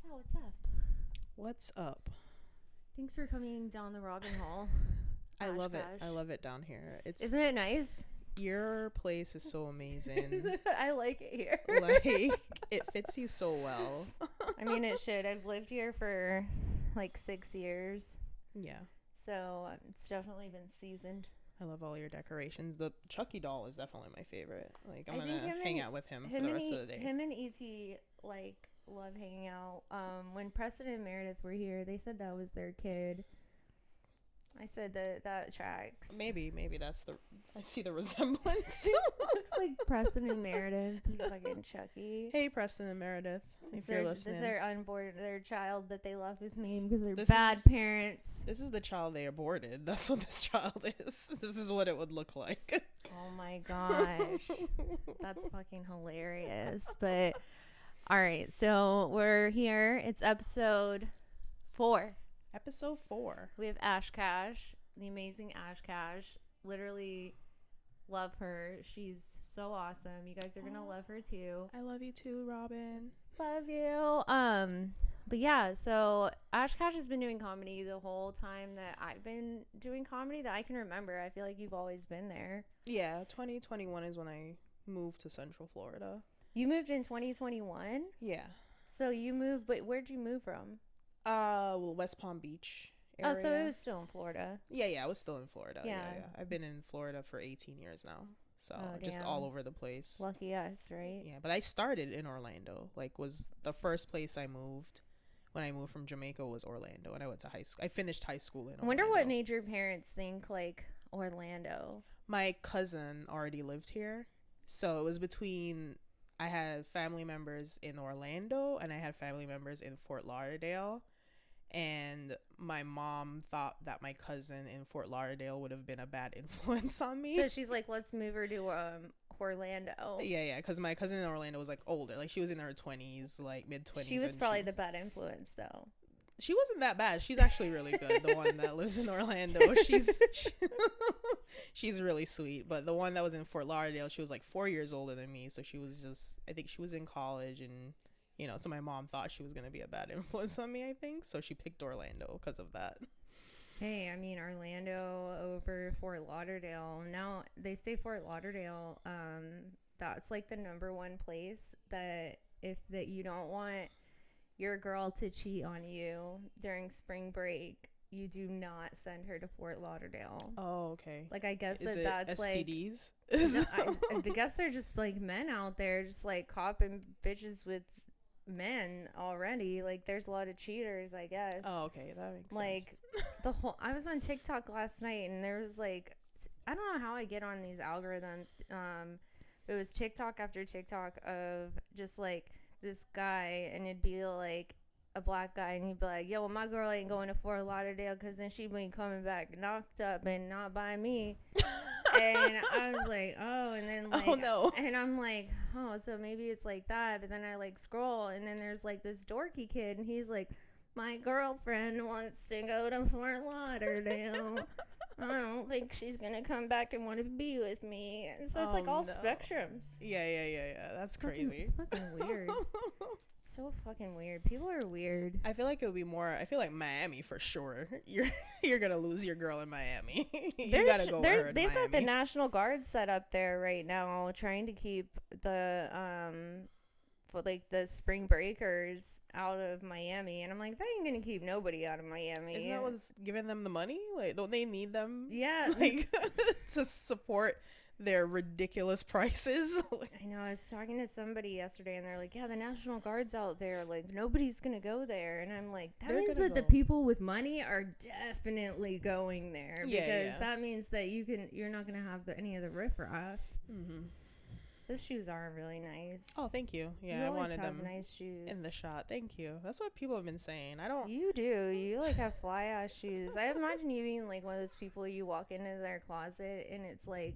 Yeah, what's up? What's up? Thanks for coming down the Robin Hall. I love it. Oshkosh. I love it down here. Isn't it nice? Your place is so amazing. I like it here. Like it fits you so well. I mean, it should. I've lived here for like 6 years, Yeah. so it's definitely been seasoned. I love all your decorations. The Chucky doll is definitely my favorite. Like I'm I think gonna hang out with him for the rest of the day. Him and E.T. like love hanging out. When Preston and Meredith were here, they said that was their kid. I said that tracks. Maybe that's the. I see the resemblance. Looks like Preston and Meredith. Fucking Chucky. Hey, Preston and Meredith, if you're listening. This is their child that they left with me because they're This bad is- parents. This is the child they aborted. That's what this child is. This is what it would look like. Oh my gosh. That's fucking hilarious. But all right, so we're here. It's episode 4. Episode 4. We have Ash Cash, the amazing Ash Cash. Literally love her. She's so awesome. You guys are gonna love her too. I love you too, Robin. Love you. But yeah, so Ash Cash has been doing comedy the whole time that I've been doing comedy that I can remember. I feel like you've always been there. Yeah, 2021 is when I moved to Central Florida. You moved in 2021? Yeah. So you moved, but where'd you move from? Well, West Palm Beach area. Oh, so it was still in Florida. Yeah, I was still in Florida. Yeah. Yeah. I've been in Florida for 18 years now. So Oh, just damn. all over the place. Lucky us, right? Yeah, but I started in Orlando. Like, was the first place I moved when I moved from Jamaica was Orlando, and I went to high school. I finished high school in Orlando. I wonder what made your parents think like Orlando. My cousin already lived here, so it was between. I had family members in Orlando and I had family members in Fort Lauderdale. And my mom thought that my cousin in Fort Lauderdale would have been a bad influence on me. So she's like, let's move her to Orlando. Yeah, because my cousin in Orlando was like older. Like she was in her 20s, like mid 20s. She was probably the bad influence though. She wasn't that bad. She's actually really good. The one that lives in Orlando, she's really sweet. But the one that was in Fort Lauderdale, she was like 4 years older than me. So she was just, I think she was in college, and so my mom thought she was gonna be a bad influence on me. I think so. She picked Orlando because of that. Hey, I mean Orlando over Fort Lauderdale. Now they say Fort Lauderdale. That's like the number one place that you don't want your girl to cheat on you during spring break, you do not send her to Fort Lauderdale. Oh, okay. Like, I guess Is that's STDs? Like, no, I guess they're just like men out there, just like copping bitches with men already. Like, there's a lot of cheaters, I guess. Oh, okay, that makes like, sense. I was on TikTok last night, and there was like, I don't know how I get on these algorithms. It was TikTok after TikTok of just like this guy, and it'd be like a black guy, and he'd be like, yo, well, my girl ain't going to Fort Lauderdale because then she'd be coming back knocked up and not by me. And I was like, oh, and then like, oh no. And I'm like, oh, so maybe it's like that. But then I like scroll, and then there's like this dorky kid, and he's like, my girlfriend wants to go to Fort Lauderdale. I don't think she's gonna come back and want to be with me. And so it's like all spectrums. Yeah. That's crazy. It's fucking weird. So fucking weird. People are weird. I feel like it would be more. I feel like Miami for sure. You're gonna lose your girl in Miami. You gotta go with her in They've Miami. got the National Guard set up there right now, trying to keep the for like the spring breakers out of Miami, and I'm like, that ain't gonna keep nobody out of Miami. Isn't that what's giving them the money? Like, don't they need them? Yeah, like to support their ridiculous prices. I know. I was talking to somebody yesterday, and they're like, yeah, the National Guard's out there. Like, nobody's gonna go there. And I'm like, that means that the people with money are definitely going there, because that means that you're not gonna have any of the riffraff. Mm-hmm. Those shoes are really nice. Oh, thank you. Yeah, I wanted them nice shoes in the shot. Thank you. That's what people have been saying. I don't. You do. You like have fly ass shoes. I imagine you being like one of those people, you walk into their closet and it's like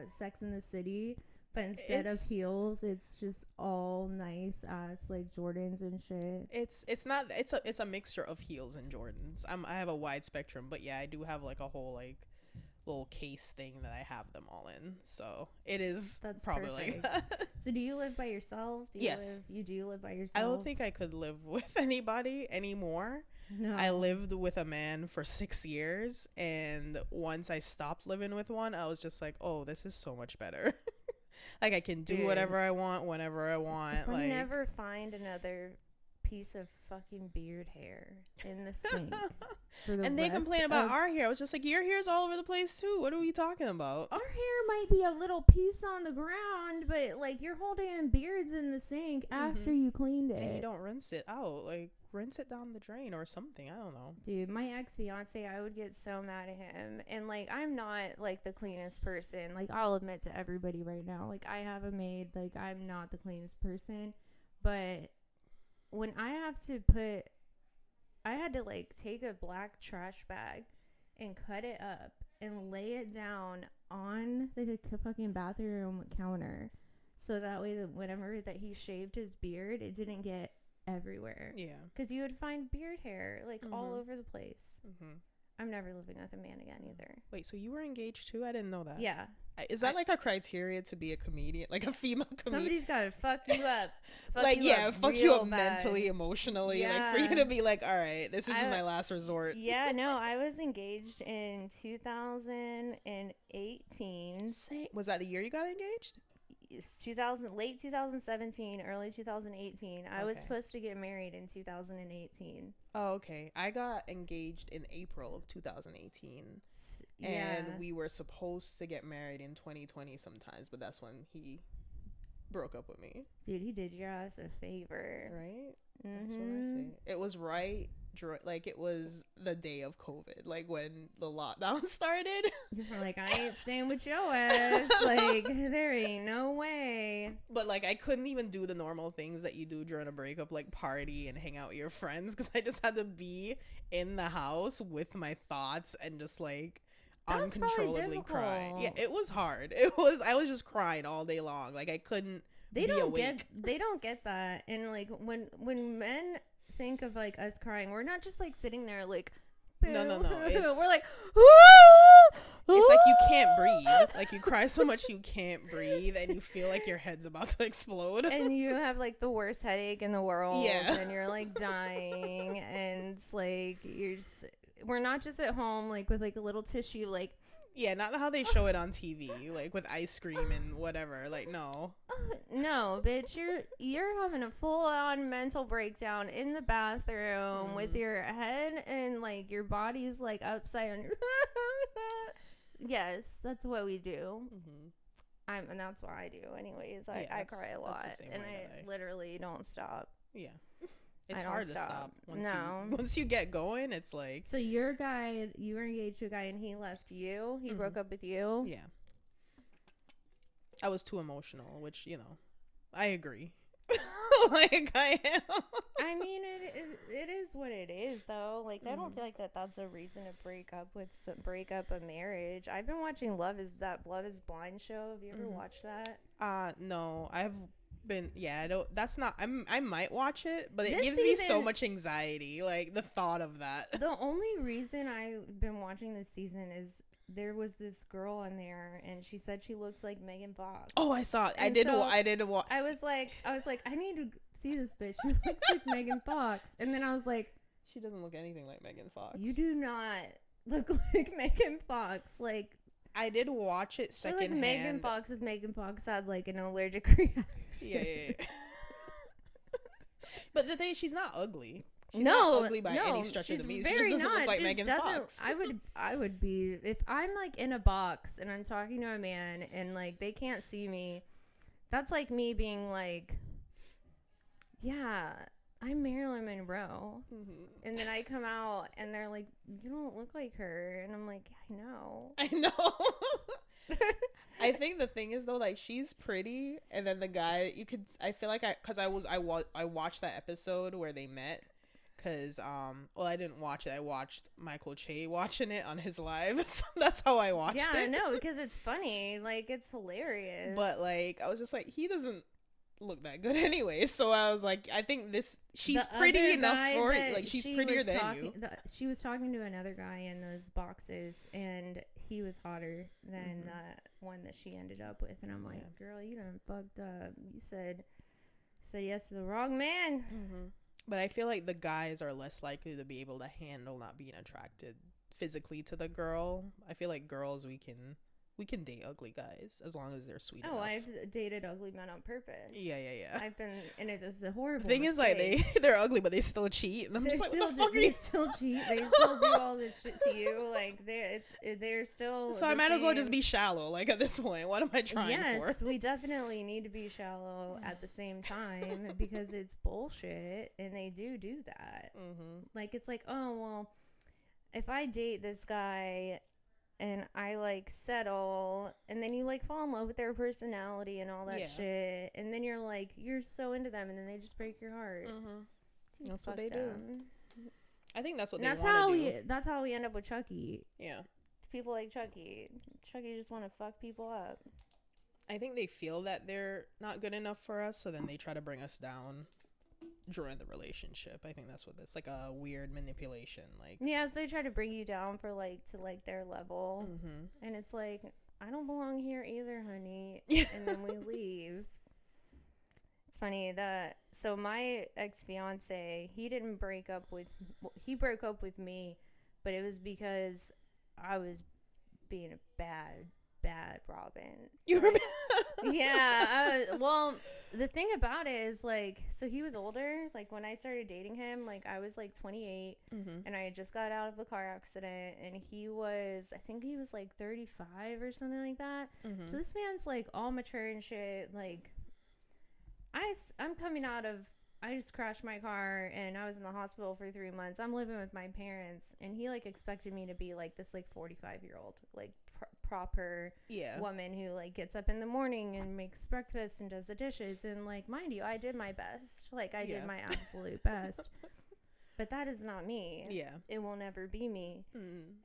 Sex in the City, but instead of heels, it's just all nice ass like Jordans and shit. It's a mixture of heels and Jordans. I have a wide spectrum, but yeah, I do have like a whole like little case thing that I have them all in. So it is That's probably perfect. like that. So do you live by yourself? Yes. You do live by I yourself? don't think I could live with anybody anymore. No. I lived with a man for 6 years, and once I stopped living with one, I was just like, oh, this is so much better. Like, I can do Dude, whatever I want whenever I want. if I Like, never find another piece of fucking beard hair in the sink for the and they rest complain about of- our hair. I was just like, your hair's all over the place too. What are we talking about? our hair might be a little piece on the ground, but like your whole damn beard's in the sink after you cleaned it. And you don't rinse it out. Like, rinse it down the drain or something. I don't know. Dude, my ex-fiance, I would get so mad at him. And, like, I'm not, like, the cleanest person. Like, I'll admit to everybody right now. Like, I have a maid. Like, I'm not the cleanest person. But when I had to, like, take a black trash bag and cut it up and lay it down on the fucking bathroom counter. So that way, that whenever that he shaved his beard, it didn't get everywhere. Yeah. Because you would find beard hair like all over the place. Mm-hmm. I'm never living with a man again either. Wait, so you were engaged too? I didn't know that. Yeah. Is that like a criteria to be a comedian? Like a female comedian? Somebody's got to fuck you up. Fuck you up bad. mentally, emotionally. Yeah. Like for you to be like, all right, this is my last resort. Yeah, no, I was engaged in 2018. Was that the year you got engaged? It's late 2017, early 2018. I was supposed to get married in 2018. Oh, okay. I got engaged in April of 2018. Yeah. And we were supposed to get married in 2020 sometimes, but that's when he broke up with me. Dude, he did your ass a favor. Right? Mm-hmm. That's what I say. It was right. Like, it was the day of COVID, like when the lockdown started. You're like, I ain't staying with your ass. Like, there ain't no way. But like, I couldn't even do the normal things that you do during a breakup, like party and hang out with your friends, because I just had to be in the house with my thoughts and just like uncontrollably crying. Yeah, it was hard. I was just crying all day long. Like, I couldn't they be don't awake. They don't get that. And like when men think of like us crying, we're not just like sitting there like no we're like it's like you can't breathe. Like, you cry so much you can't breathe, and you feel like your head's about to explode, and you have like the worst headache in the world. Yeah. And you're like dying, and it's like we're not just at home like with like a little tissue like. Yeah, not how they show it on TV, like with ice cream and whatever. Like, no. No, bitch, you're having a full-on mental breakdown in the bathroom with your head and like your body's like upside on your. Yes, that's what we do. Mm-hmm. And that's what I do, anyways. I cry a lot, and I literally don't stop. Yeah. It's hard to stop. No. Once you get going, it's like. So you were engaged to a guy and he left you? He broke up with you? Yeah. I was too emotional, which, you know, I agree. Like, I am. I mean, it is what it is, though. Like, I don't feel like that's a reason to break up a marriage. I've been watching Love is Blind show. Have you ever watched that? No, I've been, I don't, that's not, I might watch it, but it gives me so much anxiety, like the thought of that. The only reason I've been watching this season is there was this girl on there and she said she looks like Megan Fox. Oh, I saw it. I was like, I need to see this bitch. She looks like Megan Fox. And then I was like, she doesn't look anything like Megan Fox. You do not look like Megan Fox. Like, I did watch it secondhand. Like Megan Fox, if Megan Fox had like an allergic reaction. Yeah. But the thing is, she's not ugly. She's not ugly by any stretch of the means. She just doesn't look like Megan Fox. I would be, if I'm like in a box and I'm talking to a man and like they can't see me, that's like me being like, yeah, I'm Marilyn Monroe. And then I come out and they're like, you don't look like her. And I'm like, I know. I think the thing is though, like, she's pretty, and then the guy, I feel like I watched that episode where they met, cause I didn't watch it. I watched Michael Che watching it on his live. So that's how I watched it. Yeah, no, because it's funny, like it's hilarious. But like, I was just like, he doesn't look that good anyway. So I was like, I think she's pretty enough for it. Like, she's prettier than you. She was talking to another guy in those boxes, and he was hotter than the one that she ended up with, and I'm like, girl, you done fucked up. You said yes to the wrong man. But I feel like the guys are less likely to be able to handle not being attracted physically to the girl. I feel like girls, we can date ugly guys as long as they're sweet enough. I've dated ugly men on purpose. Yeah. I've been, and it was a horrible thing mistake. is, like, they're ugly, but they still cheat, and I'm just like, what the fuck are you? They still cheat. They still do all this shit to you. Like they're still. So I might as well just be shallow. Like, at this point, what am I trying for? Yes, we definitely need to be shallow at the same time because it's bullshit, and they do that. Like, it's like, oh well, if I date this guy and I like settle, and then you like fall in love with their personality and all that shit, and then you're like, you're so into them, and then they just break your heart. Dude, that's what they them. do. I think that's what they want to do. That's how we end up with Chucky. Yeah. People like Chucky. Chucky just want to fuck people up. I think they feel that they're not good enough for us, so then they try to bring us down during the relationship. I think that's what it's like, a weird manipulation. Like, yeah, so they try to bring you down for like to like their level, and it's like, I don't belong here either, honey. And then we leave. It's funny that so my ex-fiance, he broke up with me, but it was because I was being a bad Robin. You were yeah. Well, the thing about it is, like, so he was older. Like, when I started dating him, like, I was like 28, and I had just got out of a car accident, and I think he was like 35 or something like that. So this man's like all mature and shit. Like, I'm coming out of, I just crashed my car and I was in the hospital for 3 months. I'm living with my parents, and he like expected me to be like this like 45-year-old like proper woman who like gets up in the morning and makes breakfast and does the dishes, and like, mind you, I did my best. Like, I did my absolute best. But that is not me. It will never be me.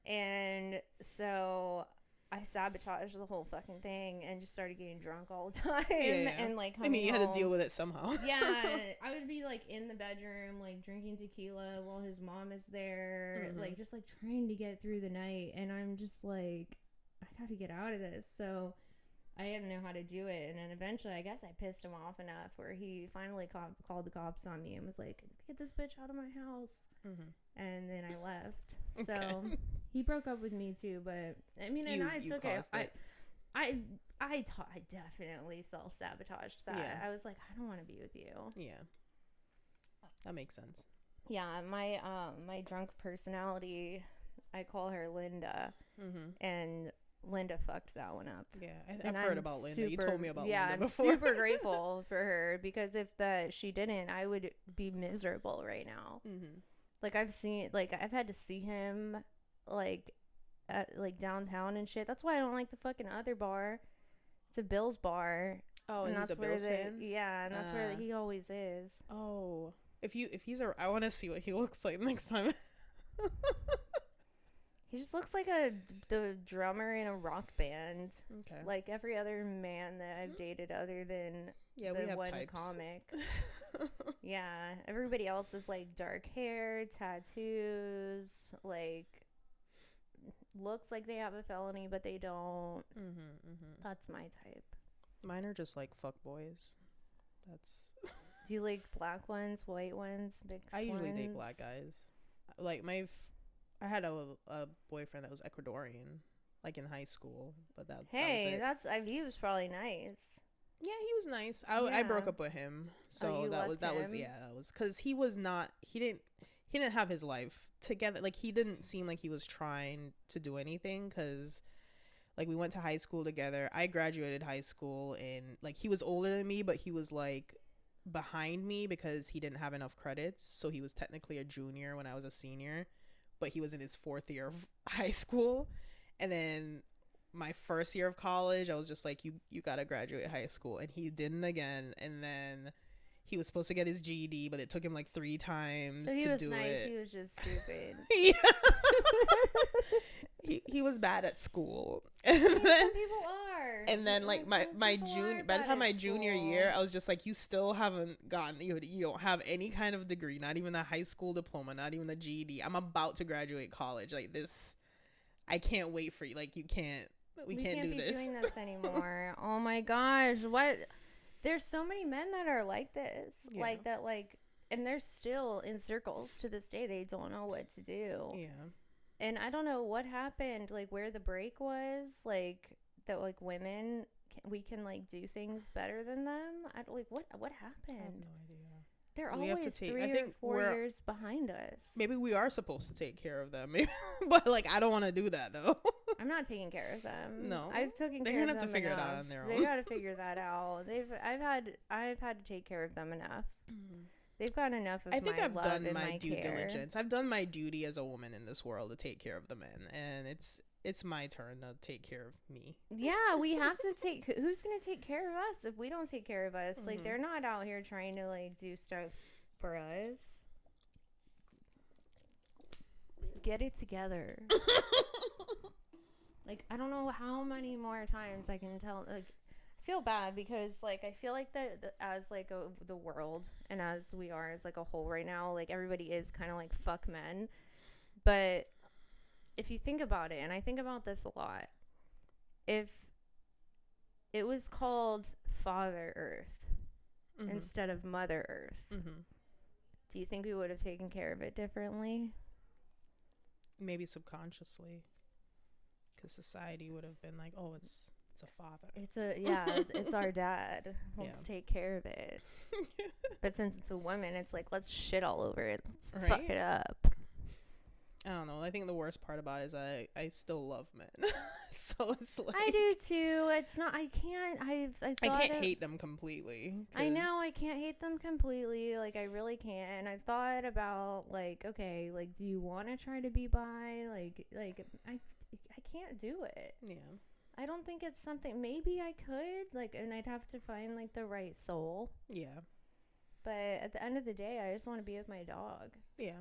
And so I sabotaged the whole fucking thing and just started getting drunk all the time. And like, I mean, you had to deal with it somehow. I would be like in the bedroom, like drinking tequila while his mom is there, like just like trying to get through the night. And I'm just like, I gotta get out of this. So I didn't know how to do it. And then eventually, I guess I pissed him off enough where he finally called the cops on me and was like, get this bitch out of my house. And then I left. So he broke up with me too. But I mean, and I took it. I definitely self-sabotaged that. I was like, I don't want to be with you. Yeah. That makes sense. Yeah, my drunk personality, I call her Linda. And Linda fucked that one up. Yeah, I've heard about Linda. You told me about Linda before. Yeah, I'm super grateful for her, because if she didn't, I would be miserable right now. Like, I've had to see him like at like downtown and shit. That's why I don't like the fucking other bar. It's a Bills bar. Oh, and he's a Bills fan? Yeah, and that's where he always is. Oh, I want to see what he looks like next time. He just looks like the drummer in a rock band. Okay. Like every other man that I've dated other than the one types. Comic. Yeah. Everybody else is like dark hair, tattoos, like looks like they have a felony, but they don't. That's my type. Mine are just like fuck boys. That's. Do you like black ones, white ones, mixed ones? I usually date black guys. Like I had a boyfriend that was Ecuadorian, like in high school, but that was it. He was probably nice. Yeah, he was nice. I broke up with him, so that was because he didn't have his life together. Like, he didn't seem like he was trying to do anything, because like we went to high school together. I graduated high school, and like he was older than me, but he was like behind me because he didn't have enough credits, so he was technically a junior when I was a senior. But he was in his 4th year of high school. And then my 1st year of college, I was just like, you gotta graduate high school. And he didn't again. And then he was supposed to get his GED, but it took him like 3 times to do it. So he was nice. He was just stupid. Yeah. he was bad at school. And then, some people are. And then like my junior, by the time my junior year, I was just like, you still haven't gotten, you don't have any kind of degree, not even a high school diploma, not even a GED. I'm about to graduate college. Like this, I can't wait for you. Like, we can't do be this. doing this anymore. Oh my gosh, what? There's so many men that are like this, like that, like, and they're still in circles to this day. They don't know what to do. Yeah. And I don't know what happened, like where the break was, like that, like women, we can like do things better than them. Like what happened? I have no idea. They're So always 3 or 4 years behind us. Maybe we are supposed to take care of them, but like I don't want to do that though. I'm not taking care of them. No, I've taken care of them. They're gonna have to figure it out on their own. They gotta figure that out. I've had to take care of them enough. Mm-hmm. They've got enough of my love and my care. I think I've done my due diligence. I've done my duty as a woman in this world to take care of the men, and it's my turn to take care of me. Yeah, we have to take. Who's gonna take care of us if we don't take care of us? Mm-hmm. Like they're not out here trying to like do stuff for us. Get it together. Like I don't know how many more times I can tell. Like I feel bad because like I feel like that as like the world and as we are as like a whole right now, like everybody is kind of like fuck men. But if you think about it, and I think about this a lot, if it was called Father Earth instead of Mother Earth, do you think we would have taken care of it differently? Maybe subconsciously, because society would have been like, oh, it's a father. It's our dad. Let's take care of it. But since it's a woman, it's like, let's shit all over it. Let's fuck it up. I don't know. I think the worst part about it is I still love men. So it's like I do too. It's not. I can't. I can't hate them completely. I know I can't hate them completely. Like I really can't. And I've thought about like, okay, like, do you want to try to be bi? Like I can't do it. Yeah. I don't think it's something. Maybe I could like, and I'd have to find like the right soul. Yeah. But at the end of the day, I just want to be with my dog. Yeah.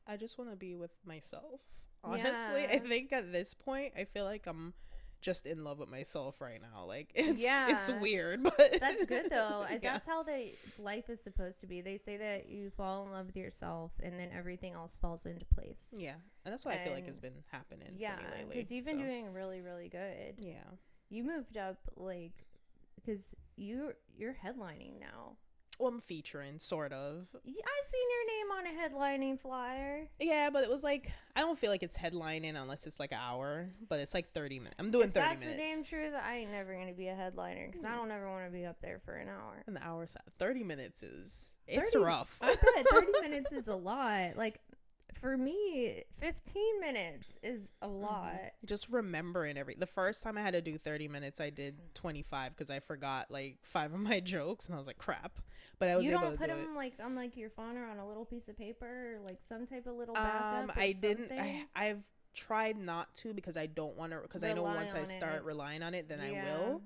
I just want to be with myself. Honestly, I think at this point, I feel like I'm just in love with myself right now. Like it's weird, but that's good though. That's how life is supposed to be. They say that you fall in love with yourself, and then everything else falls into place. Yeah, and that's what I feel like has been happening. Yeah, for me lately. Because you've been doing really, really good. Yeah, you moved up like because you're headlining now. Well, I'm featuring, sort of. I've seen your name on a headlining flyer. Yeah, but it was like, I don't feel like it's headlining unless it's like an hour, but it's like 30 minutes. I'm doing 30 minutes. That's the damn truth. I ain't never going to be a headliner because I don't ever want to be up there for an hour. And the hour, 30 minutes it's rough. I bet 30 minutes is a lot. Like, for me, 15 minutes is a lot. Just remembering the first time I had to do 30 minutes, I did 25 because I forgot like 5 of my jokes, and I was like, crap. But I was able to do it. You don't put them like on like your phone or on a little piece of paper or like some type of little backup I didn't. I've tried not to because I don't want to, because I know once I start relying on it, then I will.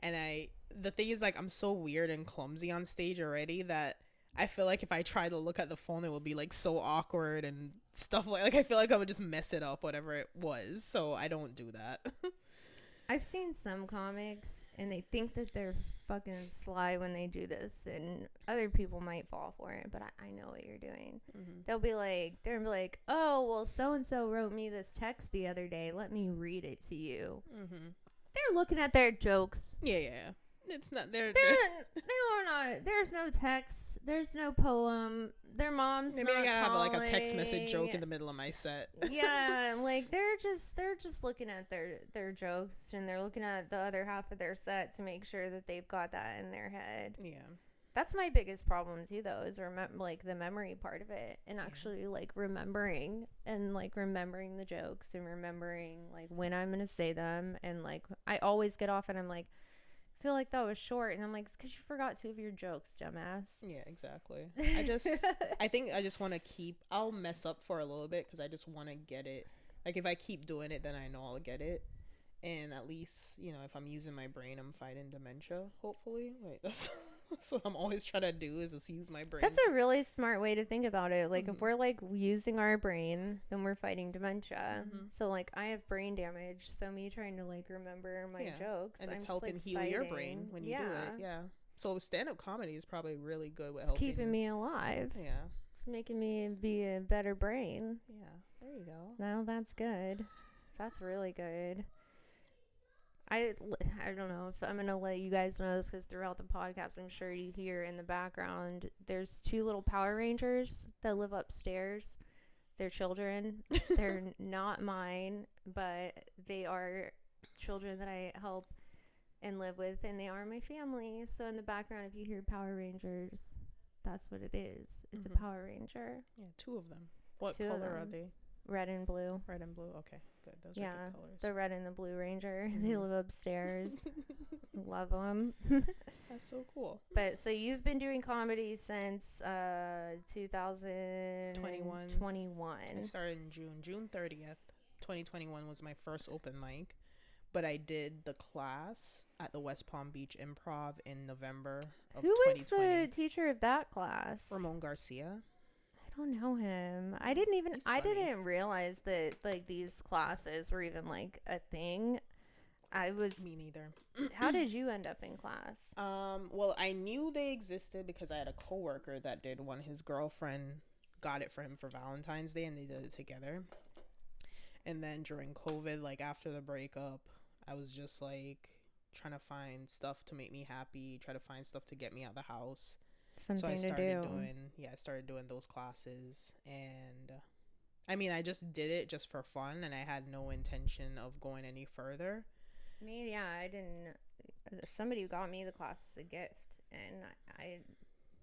And the thing is, like, I'm so weird and clumsy on stage already that I feel like if I try to look at the phone, it will be like so awkward and stuff like I feel like I would just mess it up, whatever it was. So I don't do that. I've seen some comics and they think that they're fucking sly when they do this, and other people might fall for it, but I know what you're doing. They'll be like, oh, well, so-and-so wrote me this text the other day. Let me read it to you. They're looking at their jokes. Yeah. It's not they're not. There's no text. There's no poem. Their mom's maybe I gotta have like a text message joke in the middle of my set. Yeah, like they're just looking at their jokes, and they're looking at the other half of their set to make sure that they've got that in their head. Yeah, that's my biggest problem too, though, is like the memory part of it, and actually like remembering the jokes and remembering like when I'm gonna say them, and like I always get off and I'm like, feel like that was short, and I'm like, it's because you forgot 2 of your jokes, dumbass. Yeah, exactly. I think I just want to I'll mess up for a little bit because I just want to get it. Like if I keep doing it, then I know I'll get it, and at least, you know, if I'm using my brain, I'm fighting dementia, hopefully. Like that's what I'm always trying to do, is just use my brain. That's a really smart way to think about it. Like if we're like using our brain, then we're fighting dementia. So like I have brain damage, so me trying to like remember my jokes, and it's helping heal your brain when you do it. Yeah. So stand-up comedy is probably really good with helping. Keeping me alive. Yeah. It's making me be a better brain. Yeah. There you go. Now that's good. That's really good. I don't know if I'm going to let you guys know this because throughout the podcast, I'm sure you hear in the background, there's 2 little Power Rangers that live upstairs. They're children. They're not mine, but they are children that I help and live with, and they are my family. So in the background, if you hear Power Rangers, that's what it is. It's a Power Ranger. Yeah, 2 of them. What 2 color are they? Red and blue. Red and blue. Okay, good. Those are good colors. The red and the blue ranger. They live upstairs. Love them. That's so cool. But so you've been doing comedy since 2021. I started in June 30th. 2021 was my first open mic, but I did the class at the West Palm Beach Improv in November of 2020. Who was the teacher of that class? Ramon Garcia. I don't know him. I didn't realize that like these classes were even like a thing. Me neither. How did you end up in class? Well, I knew they existed because I had a coworker that did one. His girlfriend got it for him for Valentine's Day, and they did it together. And then during COVID, like after the breakup, I was just like trying to find stuff to make me happy, try to find stuff to get me out of the house. Something I started to do. I started doing those classes, and I mean, I just did it just for fun, and I had no intention of going any further. Me, yeah, I didn't. Somebody got me the class as a gift, and I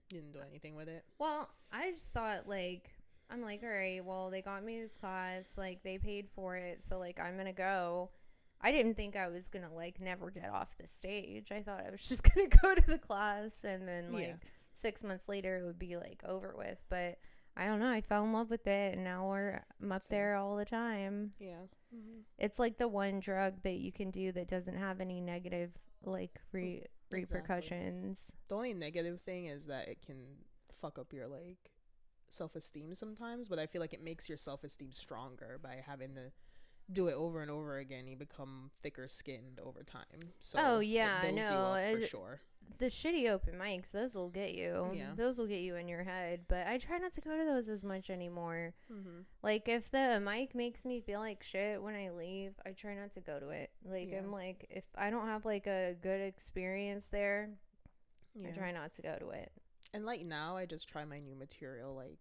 didn't do anything with it. Well, I just thought I'm like, all right, well, they got me this class, like they paid for it, so like I'm gonna go. I didn't think I was gonna like never get off the stage. I thought I was just gonna go to the class and then like 6 months later it would be like over with. But I don't know. I fell in love with it, and now I'm up there all the time. Yeah. It's like the one drug that you can do that doesn't have any negative like repercussions. The only negative thing is that it can fuck up your like self-esteem sometimes, but I feel like it makes your self-esteem stronger by having to do it over and over again. You become thicker skinned over time. So it builds you up for sure. The shitty open mics, those will get you. Yeah. Those will get you in your head. But I try not to go to those as much anymore. Like, if the mic makes me feel like shit when I leave, I try not to go to it. Like, I'm like, if I don't have, like, a good experience there, I try not to go to it. And, like, now I just try my new material, like,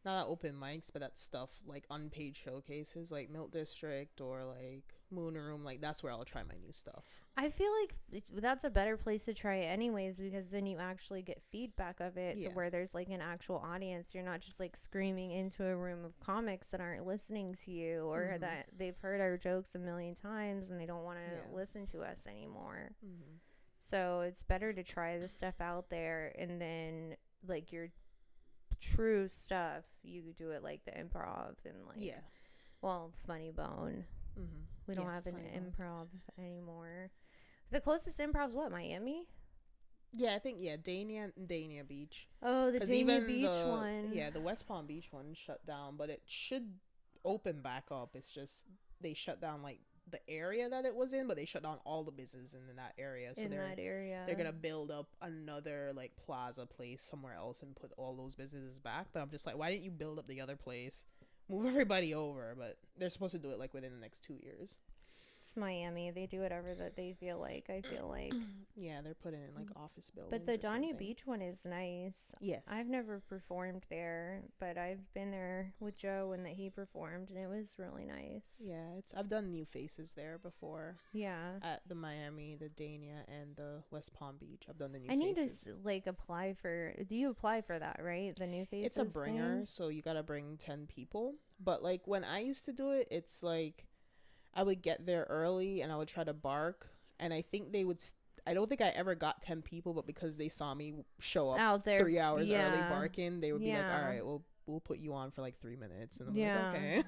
not at open mics, but at stuff, like, unpaid showcases, like Milk District or, like, Moon Room. Like, that's where I'll try my new stuff. I feel like that's a better place to try it anyways, because then you actually get feedback of it to where there's, like, an actual audience. You're not just, like, screaming into a room of comics that aren't listening to you, or that they've heard our jokes a million times and they don't want to listen to us anymore. So it's better to try the stuff out there, and then, like, your true stuff, you could do it like the improv and like Funny Bone. We don't have an improv anymore. The closest improv's what, Miami? I think Dania Beach. Oh, the Dania Beach one. The West Palm Beach one shut down, but it should open back up. It's just they shut down like the area that it was in, but they shut down all the business in that area. So they're gonna build up another like plaza place somewhere else and put all those businesses back. But I'm just like, why didn't you build up the other place, move everybody over? But they're supposed to do it like within the next 2 years. It's Miami. They do whatever that they feel like. I feel like. Yeah, they're putting in like office buildings. But the Dania Beach one is nice. Yes. I've never performed there, but I've been there with Joe when he performed, and it was really nice. Yeah, I've done New Faces there before. Yeah. At the Miami, the Dania, and the West Palm Beach. I've done the New Faces. I need to like apply for. Do you apply for that, right? The New Faces. It's a bringer, thing? So you gotta bring 10 people. But like when I used to do it, it's like I would get there early and I would try to bark, and I think they would I don't think I ever got 10 people, but because they saw me show up out there 3 hours early barking, they would be like, all right, we'll put you on for like 3 minutes. And I'm like, okay.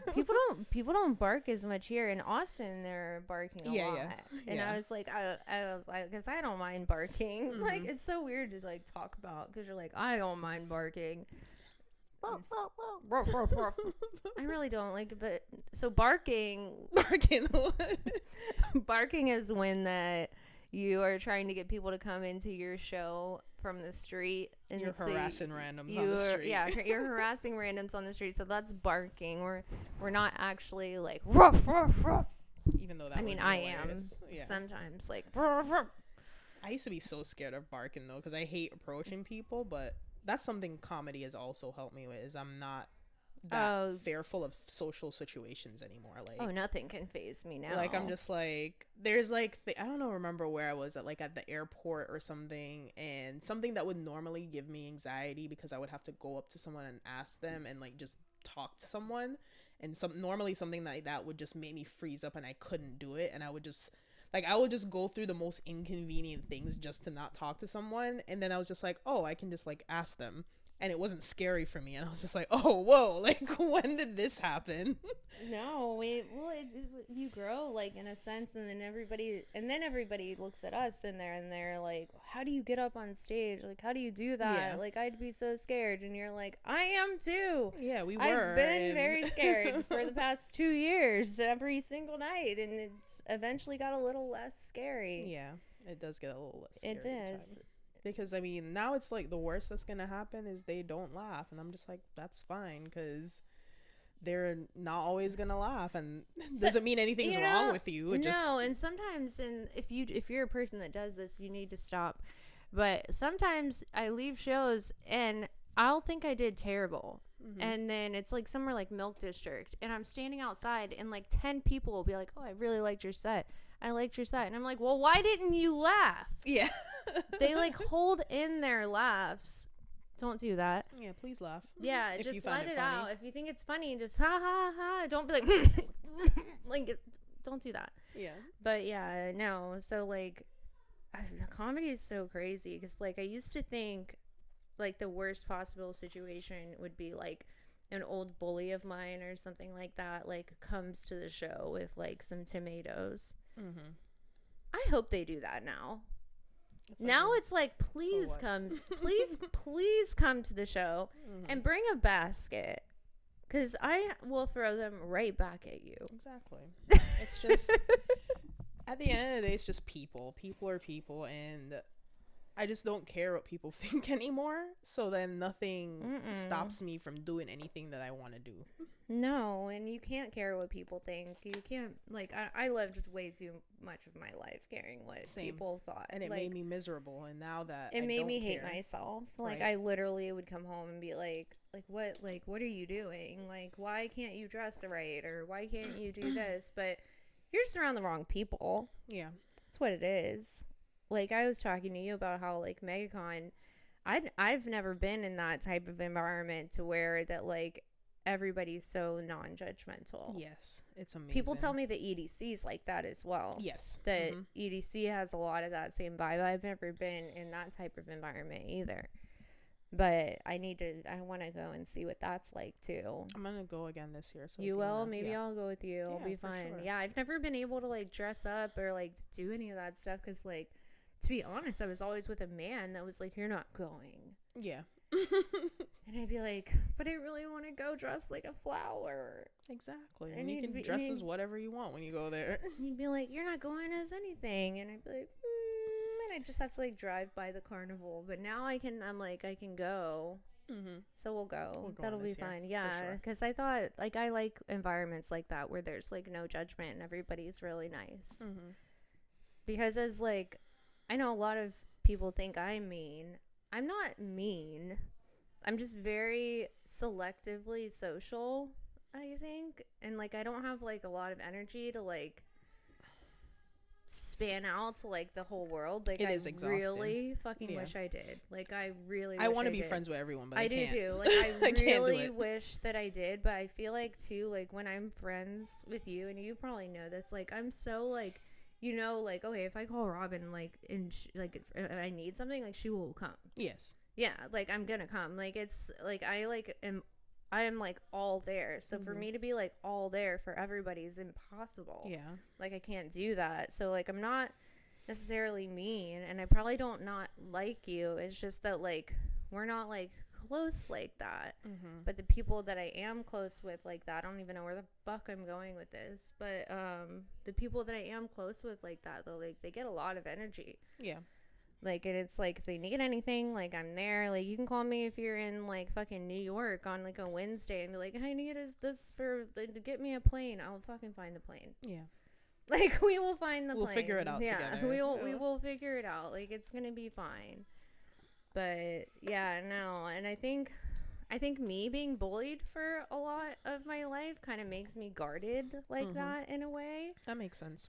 people don't bark as much here. In Austin, they're barking a lot. And I was like, because I don't mind barking. Like, it's so weird to like talk about, because you're like, I don't mind barking. I really don't like it, but so barking barking is when that you are trying to get people to come into your show from the street. And you're so harassing randoms on the street. Yeah, you're harassing randoms on the street. So that's barking. We're not actually like ruff ruff ruff. Even though that I mean, I am sometimes like ruff, ruff. I used to be so scared of barking though, because I hate approaching people, but that's something comedy has also helped me with, is I'm not that fearful of social situations anymore. Like, nothing can faze me now. Like, I'm just like, there's like I don't know, remember where I was at, like at the airport or something, and something that would normally give me anxiety because I would have to go up to someone and ask them and like just talk to someone, and normally something like that would just make me freeze up and I couldn't do it, and I would just go through the most inconvenient things just to not talk to someone. And then I was just like, oh, I can just like ask them. And it wasn't scary for me. And I was just like, oh, whoa, like, when did this happen? No, you grow, like, in a sense, and then everybody looks at us and they're like, how do you get up on stage? Like, how do you do that? Yeah. Like, I'd be so scared. And you're like, I am too. Yeah, we were. I've been very scared for the past 2 years, every single night. And it's eventually got a little less scary. Yeah, it does get a little less scary. It is. Because, I mean, now it's like the worst that's going to happen is they don't laugh. And I'm just like, that's fine, because they're not always going to laugh. And doesn't mean anything's wrong with you. And sometimes, if you're a person that does this, you need to stop. But sometimes I leave shows and I'll think I did terrible. Mm-hmm. And then it's like somewhere like Milk District. And I'm standing outside and like 10 people will be like, oh, I really liked your set. I liked your set. And I'm like, well, why didn't you laugh? Yeah. They like hold in their laughs. Don't do that. Yeah, please laugh. Yeah, just let it out. If you think it's funny, just ha ha ha. Don't be like, like, don't do that. Yeah. But yeah, no. So like, comedy is so crazy because like I used to think like the worst possible situation would be like an old bully of mine or something like that like comes to the show with like some tomatoes. Mm-hmm. I hope they do that now. It's like, please come to the show and bring a basket, because I will throw them right back at you. Exactly. It's just at the end of the day, it's just people. People are people, and I just don't care what people think anymore. So then nothing stops me from doing anything that I want to do. No, and you can't care what people think. You can't, like, I lived way too much of my life caring what people thought. And it made me miserable. And now that it made me hate myself. Like, right? I literally would come home and be like, what are you doing? Like, why can't you dress right? Or why can't you do this? But you're just around the wrong people. Yeah. That's what it is. Like, I was talking to you about how, like, MegaCon, I've never been in that type of environment to where that, like, everybody's so non-judgmental. Yes, it's amazing. People tell me the EDC's like that as well. Yes. That EDC has a lot of that same vibe. I've never been in that type of environment either. But I want to go and see what that's like too. I'm going to go again this year. So you will? Maybe I'll go with you. It'll be fun. Sure. Yeah, I've never been able to like dress up or like do any of that stuff because like, to be honest, I was always with a man that was like, you're not going. Yeah. And I'd be like, but I really want to go dress like a flower. Exactly. And you can dress as whatever you want when you go there. And you'd be like, you're not going as anything. And I'd be like, and I just have to like drive by the carnival. But now I can go. Mm-hmm. So we'll go. That'll be fun. Yeah. Because sure. I thought, like, I like environments like that where there's like no judgment and everybody's really nice. Mm-hmm. Because as like, I know a lot of people think I'm mean. I'm not mean. I'm just very selectively social, I think. And, like, I don't have, like, a lot of energy to, like, span out to, like, the whole world. Like, it is exhausting. Really fucking wish I did. Like, I really I want to be friends with everyone, but I do, can't. too. Like, I really wish that I did. But I feel like, too, like, when I'm friends with you, and you probably know this, like, I'm so, like, you know, like, okay, if I call Robin, like, and like, if I need something, like, she will come. Yes. Yeah, like, I'm gonna come. Like, it's, like, I am, like, all there. So for me to be, like, all there for everybody is impossible. Yeah. Like, I can't do that. So, like, I'm not necessarily mean, and I probably don't not like you. It's just that, like, we're not, like, close like that. Mm-hmm. But the people that I am close with like that, I don't even know where the fuck I'm going with this, but the people that I am close with like that, though, like, they get a lot of energy. Yeah. Like, and it's like, if they need anything, like, I'm there. Like, you can call me if you're in, like, fucking New York on, like, a Wednesday and be like, I need this to get me a plane. I'll fucking find the plane. Yeah. Like, we will find the We'll plane. figure it out yeah, together. We will figure it out. Like, it's gonna be fine. But, yeah, no. And I think me being bullied for a lot of my life kind of makes me guarded like that in a way. That makes sense.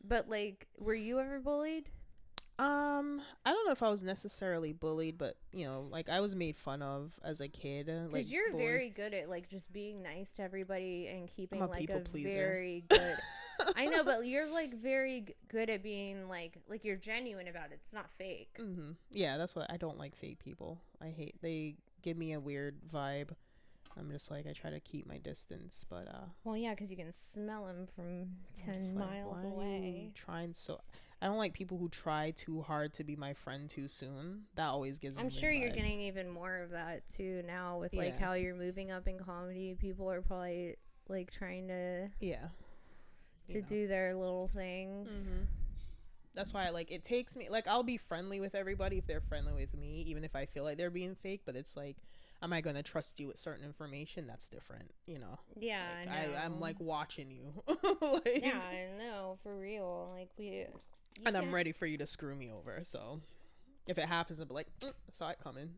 But, like, were you ever bullied? I don't know if I was necessarily bullied, but like I was made fun of as a kid. Because Like you're very good at like just being nice to everybody and keeping I'm a like people a pleaser. very good. I know, but you're like very good at being like you're genuine about it. It's not fake. Yeah, that's what I don't like. Fake people. I hate. They give me a weird vibe. I'm just like, I try to keep my distance, but well, yeah, because you can smell them from 10 miles away. Trying so. I don't like people who try too hard to be my friend too soon. That always gives me I'm sure you're vibes. getting even more of that too now with like how you're moving up in comedy. People are probably like trying to do their little things. That's why like it takes me like I'll be friendly with everybody if they're friendly with me, even if I feel like they're being fake. But it's like, am I gonna trust you with certain information? That's different, Yeah, like, I'm like watching you. like, yeah, I know, for real. Like I'm ready for you to screw me over. So if it happens, I'll be like, saw it coming.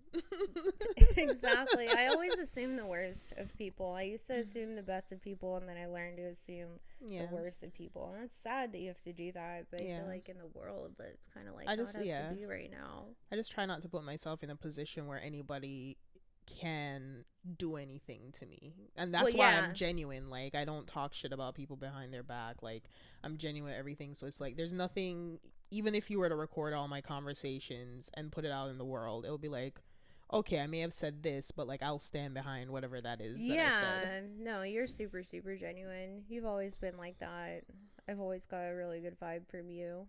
Exactly. I always assume the worst of people. I used to assume the best of people, and then I learned to assume the worst of people. And it's sad that you have to do that, but I feel like in the world, that's kind of like how it has to be right now. I just try not to put myself in a position where anybody can do anything to me, and that's why I'm genuine. Like, I don't talk shit about people behind their back. Like, I'm genuine at everything. So it's like, there's nothing, even if you were to record all my conversations and put it out in the world, it'll be like, okay, I may have said this, but like I'll stand behind whatever that is that I said. No, you're super genuine. You've always been like that. I've always got a really good vibe from you.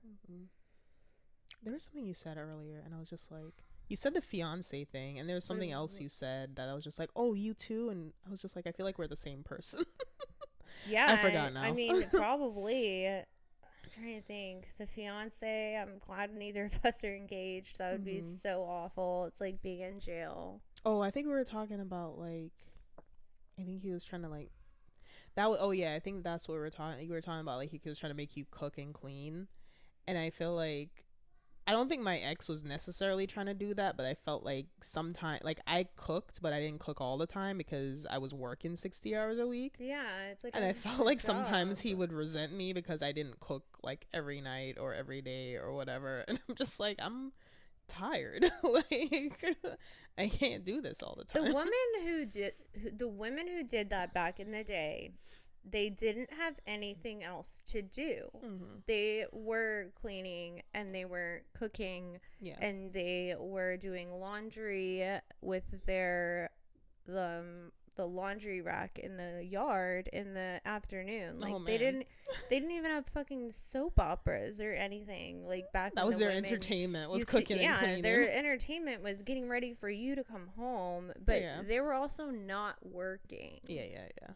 There was something you said earlier, and I was just like, you said the fiance thing, and there was something else you said that I was just like, oh, you too? And I was just like, I feel like we're the same person. Yeah. I forgot now. I mean, probably. I'm trying to think. The fiance, I'm glad neither of us are engaged. That would be so awful. It's like being in jail. Oh, I think we were talking about, like, I think he was trying to, like, I think that's what we were talking. You were talking about, like, he was trying to make you cook and clean. And I feel like, I don't think my ex was necessarily trying to do that, but I felt like sometimes, like, I cooked, but I didn't cook all the time because I was working 60 hours a week. Yeah, it's like, and I felt like sometimes he would resent me because I didn't cook like every night or every day or whatever. And I'm just like, I'm tired. Like, I can't do this all the time. The women who did that back in the day, they didn't have anything else to do. They were cleaning and they were cooking and they were doing laundry with the laundry rack in the yard in the afternoon. Like, they didn't even have fucking soap operas or anything. Like, back that was their entertainment, was cooking and cleaning. Their entertainment was getting ready for you to come home, but they were also not working. Yeah.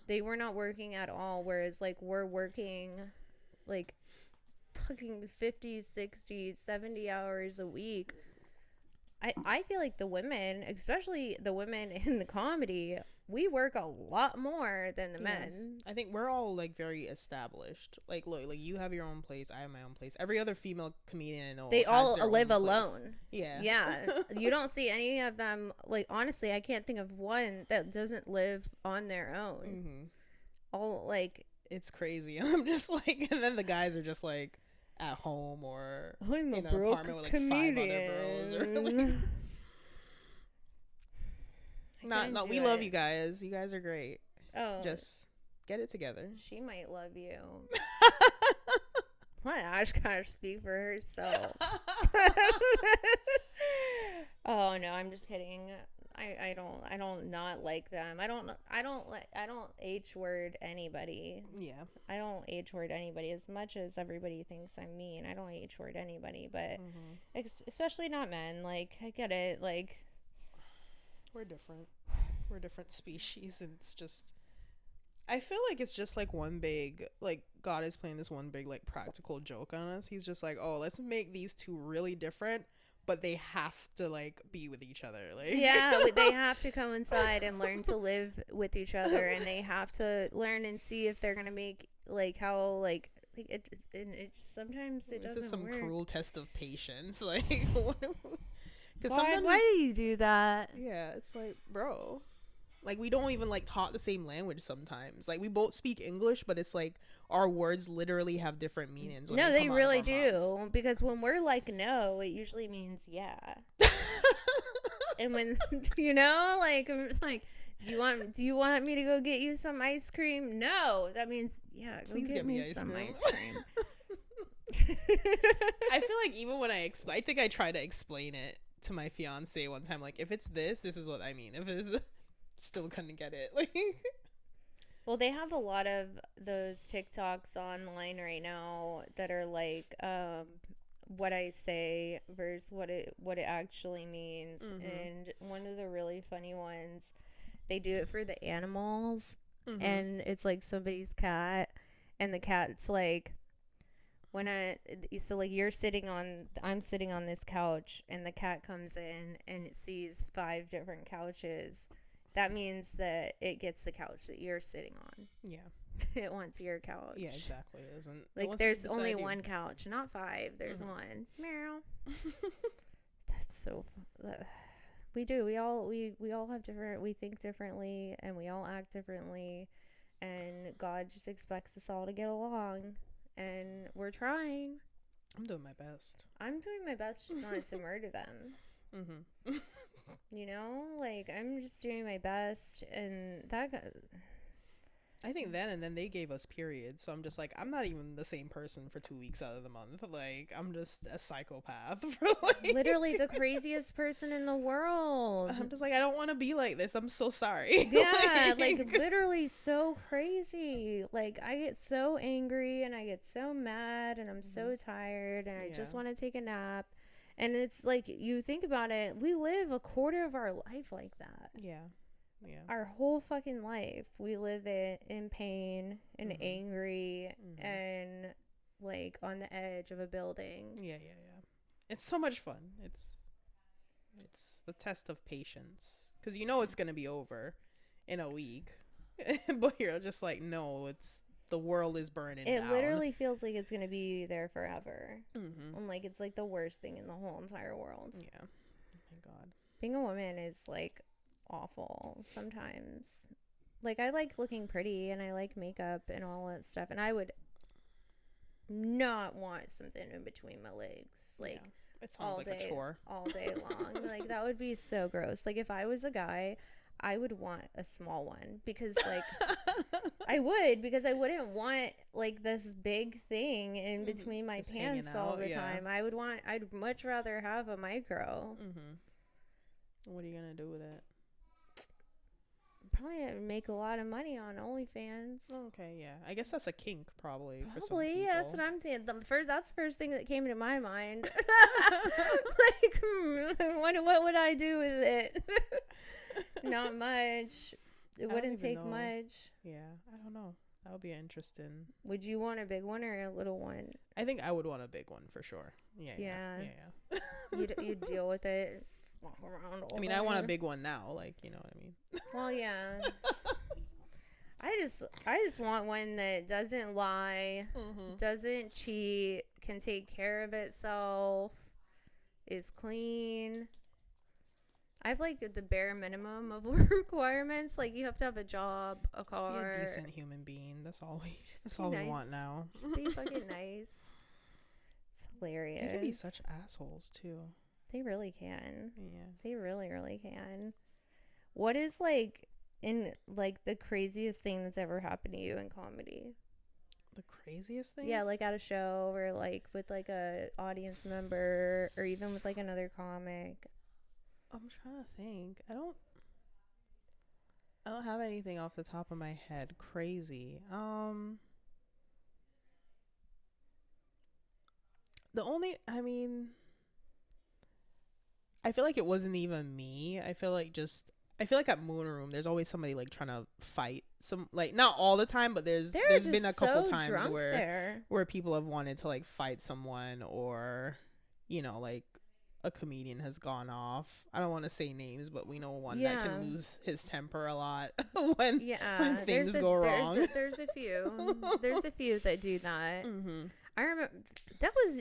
They were not working at all, whereas like we're working like fucking 50, 60, 70 hours a week. I feel like the women, especially the women in the comedy, we work a lot more than the men. I think we're all like very established. Like, look, like, you have your own place, I have my own place. Every other female comedian I know, they all live alone. Yeah. You don't see any of them. Like, honestly, I can't think of one that doesn't live on their own. All like, it's crazy. I'm just like, and then the guys are just like at home or I'm in an apartment with like comedian. 5 other bros or like. No, we love you guys. You guys are great. Oh, just get it together. She might love you. Let Ash kind of speak for herself. Oh no, I'm just kidding. I don't not like them. I don't H word anybody. Yeah. I don't H word anybody as much as everybody thinks I'm mean. I don't H word anybody, but especially not men. Like, I get it. Like, we're different. We're different species, and it's just, I feel like it's just like one big, like, God is playing this one big like practical joke on us. He's just like, oh, let's make these two really different, but they have to like be with each other. Like Yeah, they have to coincide and learn to live with each other, and they have to learn and see if they're gonna make like how like it. And it sometimes it this doesn't is some work. cruel test of patience. Like, because Why do you do that? yeah, it's like, bro, like we don't even like talk the same language sometimes. Like we both speak English, but it's like our words literally have different meanings. When No, they they come out of really our do. mouths. Because when we're like no, it usually means yeah. And when like it's like, do you want me to go get you some ice cream? No, that means yeah. Go Please get me ice some cream. ice cream. I feel like even when I think I tried to explain it to my fiance one time. Like, if it's this is what I mean. If it's still couldn't get it. Like, well, they have a lot of those TikToks online right now that are like what I say versus what it actually means. And one of the really funny ones, they do it for the animals, and it's like somebody's cat, and the cat's like, so like I'm sitting on this couch, and the cat comes in and it sees 5 different couches. That means that it gets the couch that you're sitting on. yeah. It wants your couch. Yeah, exactly. It doesn't. Like, there's only one couch, not 5. There's one. Meow. That's so fun. We do. We all have different. We think differently, and we all act differently, and God just expects us all to get along, and we're trying. I'm doing my best. I'm doing my best just not to murder them. Like, I'm just doing my best, and I think then they gave us periods, so I'm just like, I'm not even the same person for 2 weeks out of the month. Like, I'm just a psychopath for like literally the craziest person in the world. I'm just like, I don't want to be like this. I'm so sorry. Yeah, like literally so crazy. Like, I get so angry and I get so mad and I'm so tired and I just want to take a nap. And it's like, you think about it, we live a quarter of our life like that. Yeah. Our whole fucking life, we live it in pain and angry and like on the edge of a building. Yeah. It's so much fun. It's the test of patience, because it's gonna be over in a week, but you're just like, no, the world is burning down. It literally feels like it's gonna be there forever. And like, it's like the worst thing in the whole entire world. Yeah. Oh my God. Being a woman is like awful sometimes. Like, I like looking pretty and I like makeup and all that stuff, and I would not want something in between my legs, like it sounds like a chore all day long. Like, that would be so gross. Like, if I was a guy, I would want a small one, because like I wouldn't want like this big thing in between my pants all the time. I'd much rather have a micro. What are you gonna do with it? Probably make a lot of money on OnlyFans. Okay, yeah. I guess that's a kink, probably. For some Probably, people. yeah. That's what I'm thinking. That's the first thing that came to my mind. Like, what would I do with it? Not much. It wouldn't take much. Yeah, I don't know. That would be interesting. Would you want a big one or a little one? I think I would want a big one for sure. Yeah. You'd deal with it. Walk around. I mean, I want a big one now. Like, you know what I mean? Well, yeah. I just want one that doesn't lie, doesn't cheat, can take care of itself, is clean. I've like the bare minimum of requirements. Like, you have to have a job, a car. Just be a decent human being. That's all we want now. Just be fucking nice. It's hilarious. They can be such assholes too. They really can. Yeah. They really, really can. What is like the craziest thing that's ever happened to you in comedy? The craziest thing? Yeah, like at a show, or like with like a audience member, or even with like another comic. I'm trying to think. I don't have anything off the top of my head crazy. I feel like it wasn't even me. I feel like at Moon Room, there's always somebody like trying to fight some, like, not all the time, but there's been a couple times where people have wanted to like fight someone, or like a comedian has gone off. I don't want to say names, but we know one that Yeah. can lose his temper a lot when Yeah, things go wrong. there's a few. There's a few that do that. Mm-hmm. I remember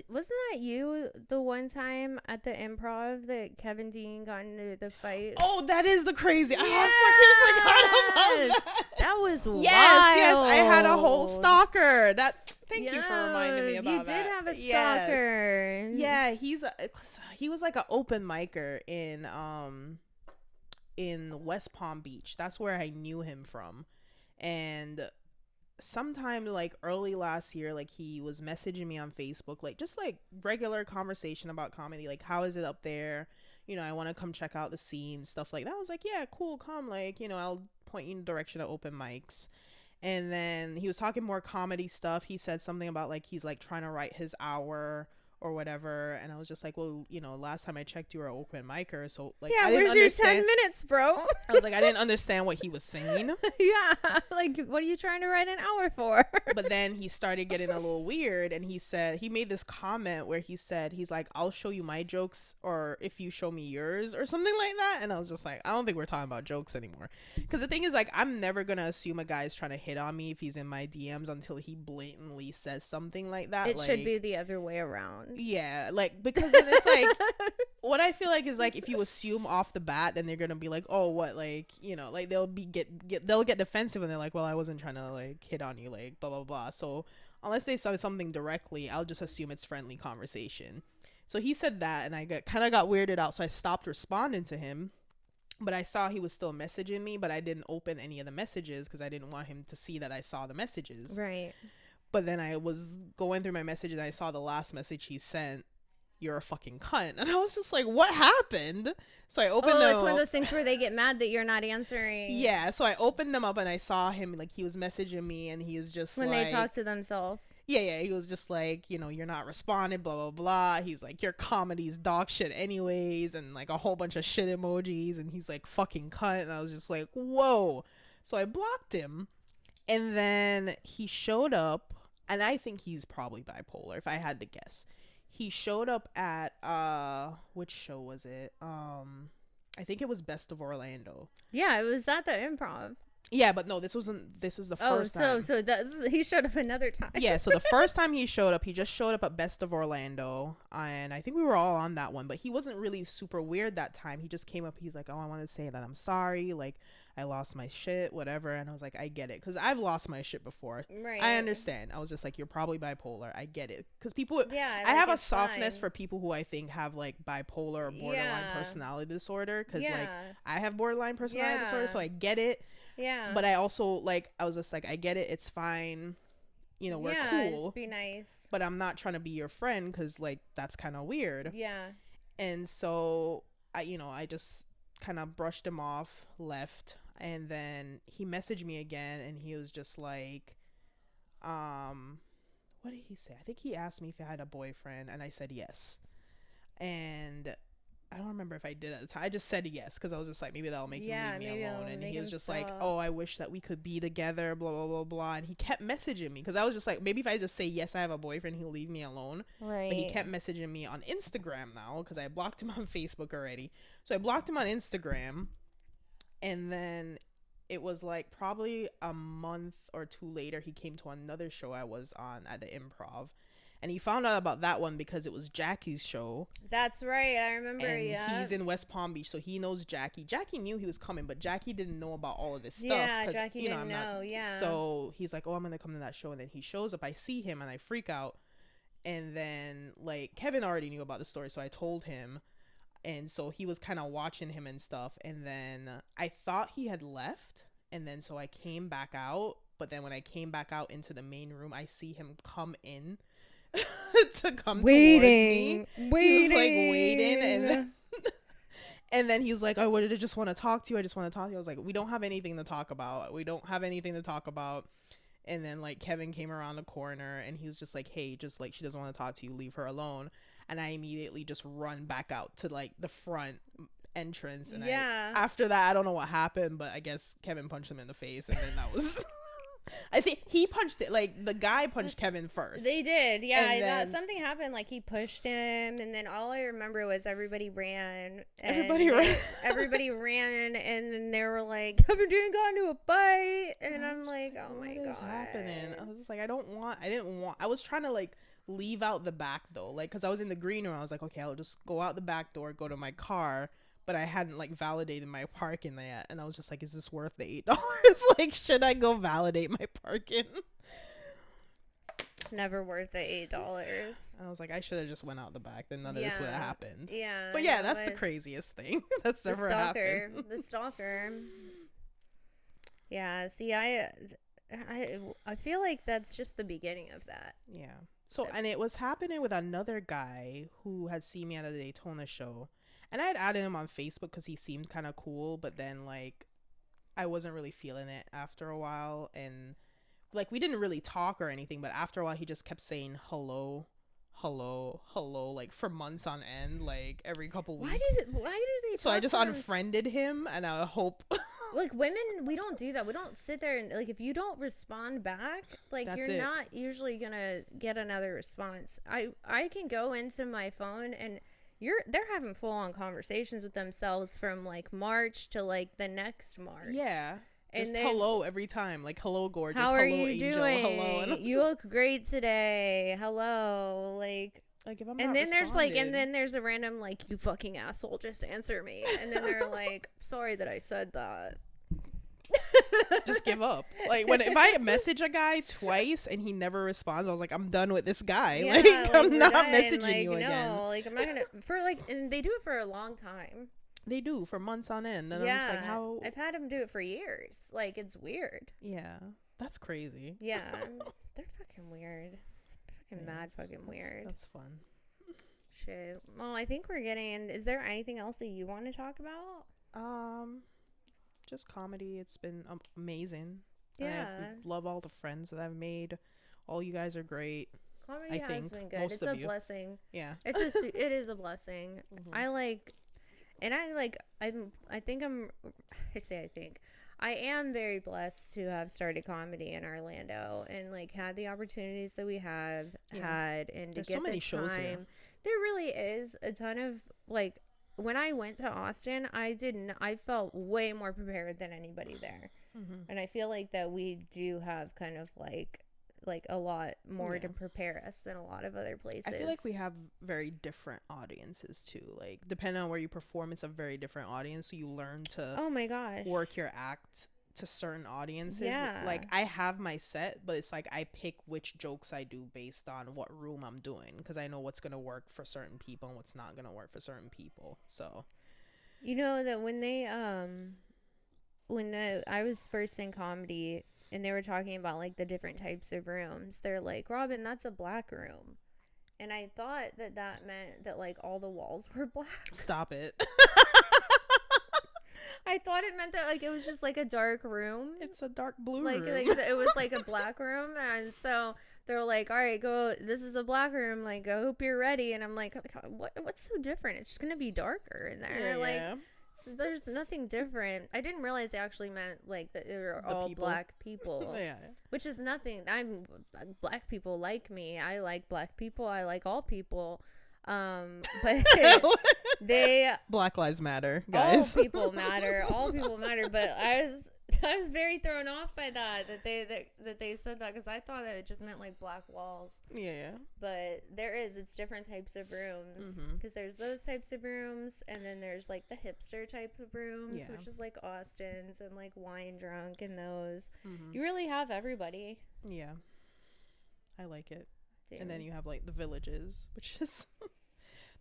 wasn't that you the one time at the improv that Kevin Dean got into the fight? Oh, that is the crazy. I fucking forgot about that. That was wild. Yes, I had a whole stalker. Thank you for reminding me about that. You did have a Yes. stalker. Yeah, he was like an open micer in West Palm Beach. That's where I knew him from. And sometime like early last year, like he was messaging me on Facebook, like just like regular conversation about comedy, like how is it up there, you know, I want to come check out the scene, stuff like that. I was like, yeah, cool, come, like, you know, I'll point you in the direction of open mics. And then he was talking more comedy stuff. He said something about like he's like trying to write his hour or whatever, and I was just like, well, you know, last time I checked you were an open micer, so like, yeah, I didn't where's your understand. 10 minutes, bro? I was like, I didn't understand what he was saying. Yeah, like, what are you trying to write an hour for? But then he started getting a little weird, and he made this comment where he's like, I'll show you my jokes, or if you show me yours, or something like that. And I was just like, I don't think we're talking about jokes anymore, because the thing is, like, I'm never gonna assume a guy's trying to hit on me if he's in my DMs until he blatantly says something like that. It like, should be the other way around. yeah, like, because then it's like, what I feel like is like, if you assume off the bat, then they're gonna be like, oh, what, like, you know, like they'll get defensive, and they're like, well, I wasn't trying to like hit on you, like blah blah blah. So unless they say something directly, I'll just assume it's friendly conversation. So he said that, and I kind of got weirded out, so I stopped responding to him. But I saw he was still messaging me, but I didn't open any of the messages because I didn't want him to see that I saw the messages. Right. But then I was going through my messages, and I saw the last message he sent, you're a fucking cunt. And I was just like, what happened? So I opened them. It's one of those things where they get mad that you're not answering. Yeah, so I opened them up, and I saw him, like, he was messaging me, and he was just when like, they talk to themselves. yeah, he was just like, you know, you're not responding, blah blah blah. He's like, your comedy's dog shit anyways, and like a whole bunch of shit emojis, and he's like, fucking cunt. And I was just like, whoa. So I blocked him, and then he showed up, and I think he's probably bipolar, if I had to guess. He showed up at which show was it? I think it was Best of Orlando. Yeah, it was at the improv. Yeah, but no, this is the first time. So he showed up another time. Yeah, so the first time he showed up, he just showed up at Best of Orlando, and I think we were all on that one, but he wasn't really super weird that time. He just came up, he's like, oh, I want to say that I'm sorry, like, I lost my shit, whatever. And I was like, I get it, because I've lost my shit before. Right. I understand. I was just like, you're probably bipolar. I get it, because people, yeah, I have a softness for people who I think have like bipolar or borderline Yeah. personality disorder, because Yeah. like I have borderline personality Yeah. disorder, so I get it. Yeah. But I also, like, I was just like, I get it, it's fine, you know, we're cool, just be nice. but I'm not trying to be your friend, because like that's kind of weird. Yeah. And so I just kind of brushed him off, left, and then he messaged me again, and he was just like, what did he say? I think he asked me if I had a boyfriend, and I said yes. And I don't remember if I did at the time. I just said yes, because I was just like, maybe that'll make him leave me alone. And he was just like, oh, I wish that we could be together, blah blah blah blah. And he kept messaging me, because I was just like, maybe if I just say yes, I have a boyfriend, he'll leave me alone. Right. But he kept messaging me on Instagram now, because I blocked him on Facebook already. So I blocked him on Instagram, and then it was like probably a month or two later, he came to another show I was on at the improv. And he found out about that one because it was Jackie's show. That's right. I remember, and he's in West Palm Beach, so he knows Jackie. Jackie knew he was coming, but Jackie didn't know about all of this stuff. Yeah, Jackie didn't know, yeah. So he's like, oh, I'm going to come to that show. And then he shows up. I see him, and I freak out. And then, like, Kevin already knew about the story, so I told him. And so he was kind of watching him and stuff. And then I thought he had left. And then so I came back out. But then when I came back out into the main room, I see him come in. To come towards me. He was like waiting, and then he was like, I would just want to talk to you. I was like, we don't have anything to talk about. And then like Kevin came around the corner, and he was just like, hey, just like, she doesn't want to talk to you, leave her alone. And I immediately just run back out to like the front entrance, and after that, I don't know what happened, but I guess Kevin punched him in the face, and then that was I think he punched it. Like the guy punched Kevin first. They did, yeah. And then, Something happened. Like he pushed him, and then all I remember was everybody ran. Everybody ran. Everybody ran, and then they were like, "Kevin didn't got into a fight," and I'm like, "Oh my god, what is happening?" I was just like, I didn't want. I was trying to like leave out the back though, like because I was in the green room. I was like, okay, I'll just go out the back door, go to my car. But I hadn't like validated my parking yet, and I was just like, "Is this worth the $8? Like, should I go validate my parking?" It's never worth the $8. I was like, I should have just went out the back, then none of this would have happened. Yeah, but yeah, that's the craziest thing that's ever happened. The stalker. Yeah. See, I feel like that's just the beginning of that. Yeah. So, and it was happening with another guy who had seen me at a Daytona show. And I had added him on Facebook because he seemed kind of cool, but then like I wasn't really feeling it after a while, and like we didn't really talk or anything, but after a while he just kept saying hello, like for months on end, like every couple weeks. Why do they? So I just unfriended him, and I hope. Like women, we don't do that. We don't sit there and like if you don't respond back, like you're not usually gonna get another response. I can go into my phone and. They're having full on conversations with themselves from like March to like the next March. Yeah. And then, hello every time. Like, hello, gorgeous. How are hello, you angel. Doing? Hello. And you look great today. Hello. Like if I'm and then there's like and then there's a random like, you fucking asshole, just answer me. And then they're like, sorry that I said that. Just give up. Like if I message a guy twice and he never responds, I was like, I'm done with this guy. Yeah, like I'm not done. messaging like, you again. No, like I'm not gonna for like, and they do it for a long time. They do for months on end, and yeah, I'm just like, how? I've had them do it for years. Like it's weird. Yeah, that's crazy. Yeah, they're fucking weird. Fucking mad, fucking weird. That's fun. Shit. Well, I think we're getting. Is there anything else that you want to talk about? Just comedy. It's been amazing. Yeah, I love all the friends that I've made. All you guys are great. Comedy has been good. Most it's of a you. blessing. Yeah, it is a blessing. Mm-hmm. I am very blessed to have started comedy in Orlando and like had the opportunities that we have had, and there's to get so many the shows time. here. There really is a ton of like. When I went to Austin, I felt way more prepared than anybody there. Mm-hmm. And I feel like that we do have kind of like a lot more to prepare us than a lot of other places. I feel like we have very different audiences too. Like depending on where you perform, it's a very different audience. So you learn to oh my gosh, work your act to certain audiences. Yeah. Like I have my set, but it's like I pick which jokes I do based on what room I'm doing, because I know what's gonna work for certain people and what's not gonna work for certain people. So you know that I was first in comedy and they were talking about like the different types of rooms, they're like, Robin, that's a black room. And I thought that meant that like all the walls were black. Stop it. I thought it meant that like it was just like a dark room. It's a dark blue room. Like it was like a black room, and so they're like, all right, go. This is a black room. Like, I hope you're ready. And I'm like, what's so different? It's just gonna be darker in there. Yeah, like, so there's nothing different. I didn't realize they actually meant like that they were all black people. Yeah. Which is nothing. Black people like me. I like black people. I like all people. But they Black Lives Matter, guys. All people matter. But I was very thrown off by that they said that, because I thought that it just meant like black walls. Yeah. But it's different types of rooms, because there's those types of rooms, and then there's like the hipster type of rooms, which is like Austin's and like Wine Drunk and those. You really have everybody. Yeah, I like it. Dude. And then you have like the villages, which is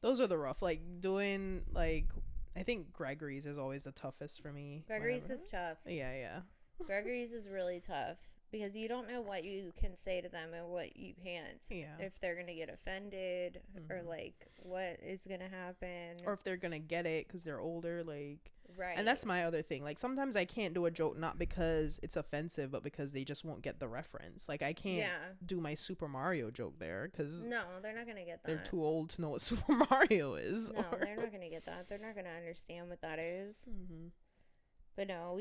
those are the rough. Like doing like, I think Gregory's is always the toughest for me. Gregory's is tough. Yeah. Gregory's is really tough, because you don't know what you can say to them and what you can't. Yeah. If they're gonna get offended, or like what is gonna happen, or if they're gonna get it because they're older, like. Right. And that's my other thing. Like sometimes I can't do a joke not because it's offensive, but because they just won't get the reference. Like I can't do my Super Mario joke there because no, they're not gonna get that. They're too old to know what Super Mario is. No, they're not gonna get that. They're not gonna understand what that is. But no,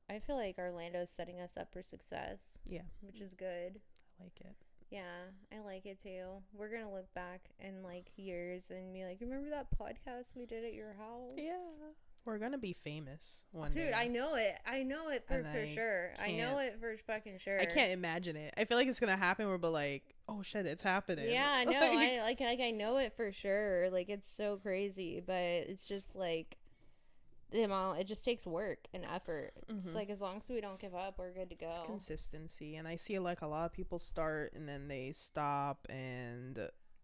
I feel like Orlando's setting us up for success. Yeah. Which is good. I like it. Yeah, I like it too. We're gonna look back in like years and be like, remember that podcast we did at your house? Yeah. We're gonna be famous one day. Dude, I know it. I know it for sure. I know it for fucking sure. I can't imagine it. I feel like it's gonna happen. We'll be like, oh shit, it's happening. Yeah, no, I know it for sure. Like, it's so crazy, but it's just like the amount. It just takes work and effort. It's like, as long as we don't give up, we're good to go. It's consistency, and I see like a lot of people start and then they stop and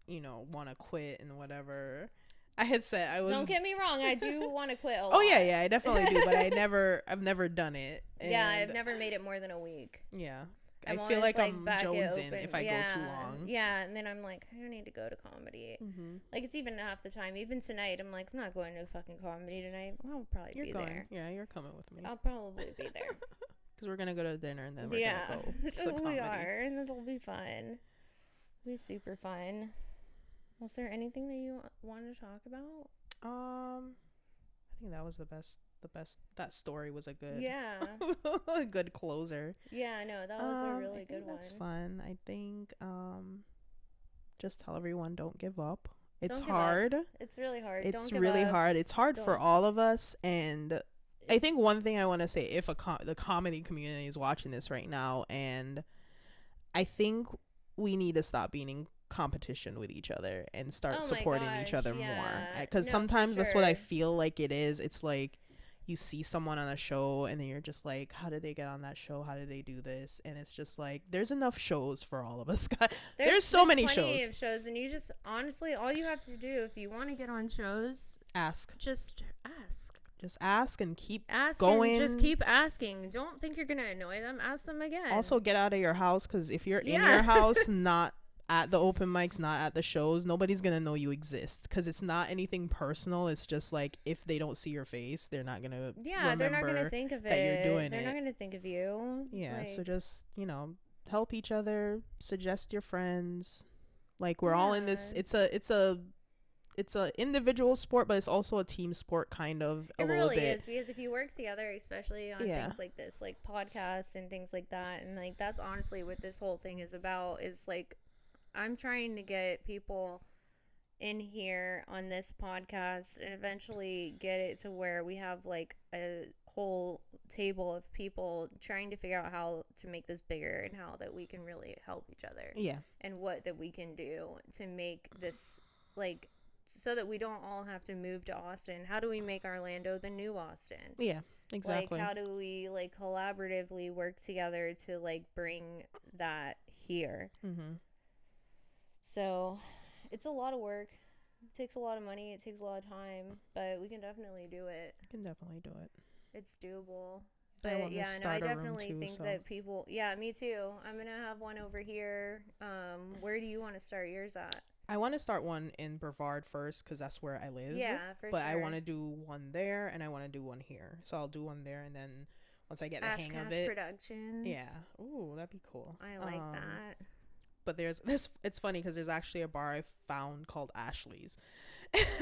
want to quit and whatever. I had said I was. Don't get me wrong, I do want to quit a lot. Oh yeah, I definitely do, but I've never done it. Yeah, I've never made it more than a week. Yeah. I feel like I'm jonesing if I go too long. Yeah, and then I'm like, I don't need to go to comedy. Like, it's even half the time. Even tonight, I'm like, I'm not going to fucking comedy tonight. I'll probably be there. Yeah, you're coming with me. I'll probably be there. Because we're going to go to dinner and then we're going to go to comedy. We are, and it'll be fun. It'll be super fun. Was there anything that you want to talk about? I think that was the best. That story was a good a good closer. Yeah, no, that was a really good one. That's fun. I think just tell everyone, don't give up. It's hard. It's really hard. It's really hard. It's hard for all of us. And I think one thing I want to say, if the comedy community is watching this right now, and I think we need to stop being in competition with each other and start supporting each other more. Because sometimes that's what I feel like it is. It's like you see someone on a show and then you're just like, how did they get on that show? How did they do this? And it's just like, there's enough shows for all of us. There's so many shows. Of shows, and you just, honestly, all you have to do if you want to get on shows, just ask and keep going. And just keep asking. Don't think you're gonna annoy them. Ask them again. Also, get out of your house, because if you're in your house, not at the open mics, not at the shows, nobody's gonna know you exist, because it's not anything personal. It's just like, if they don't see your face, they're not gonna they're not gonna think of that it. You're doing they're not gonna think of you. So just help each other, suggest your friends. Like, we're all in this. It's a individual sport, but it's also a team sport, kind of. It really is, because if you work together, especially on things like this, like podcasts and things like that, and like that's honestly what this whole thing is about. Is like, I'm trying to get people in here on this podcast and eventually get it to where we have like a whole table of people trying to figure out how to make this bigger and how that we can really help each other. Yeah. And what that we can do to make this, like, so that we don't all have to move to Austin. How do we make Orlando the new Austin? Yeah, exactly. Like, how do we like collaboratively work together to like bring that here? So it's a lot of work. It takes a lot of money. It takes a lot of time, but we can definitely do it. It's doable. But I definitely think that people, me too. I'm going to have one over here. Where do you want to start yours at? I want to start one in Brevard first, because that's where I live. Yeah, for sure. But I want to do one there, and I want to do one here. So I'll do one there, and then once I get the hang of it. Productions. Yeah. Ooh, that'd be cool. I like that. But there's it's funny, because there's actually a bar I found called Ashley's. That's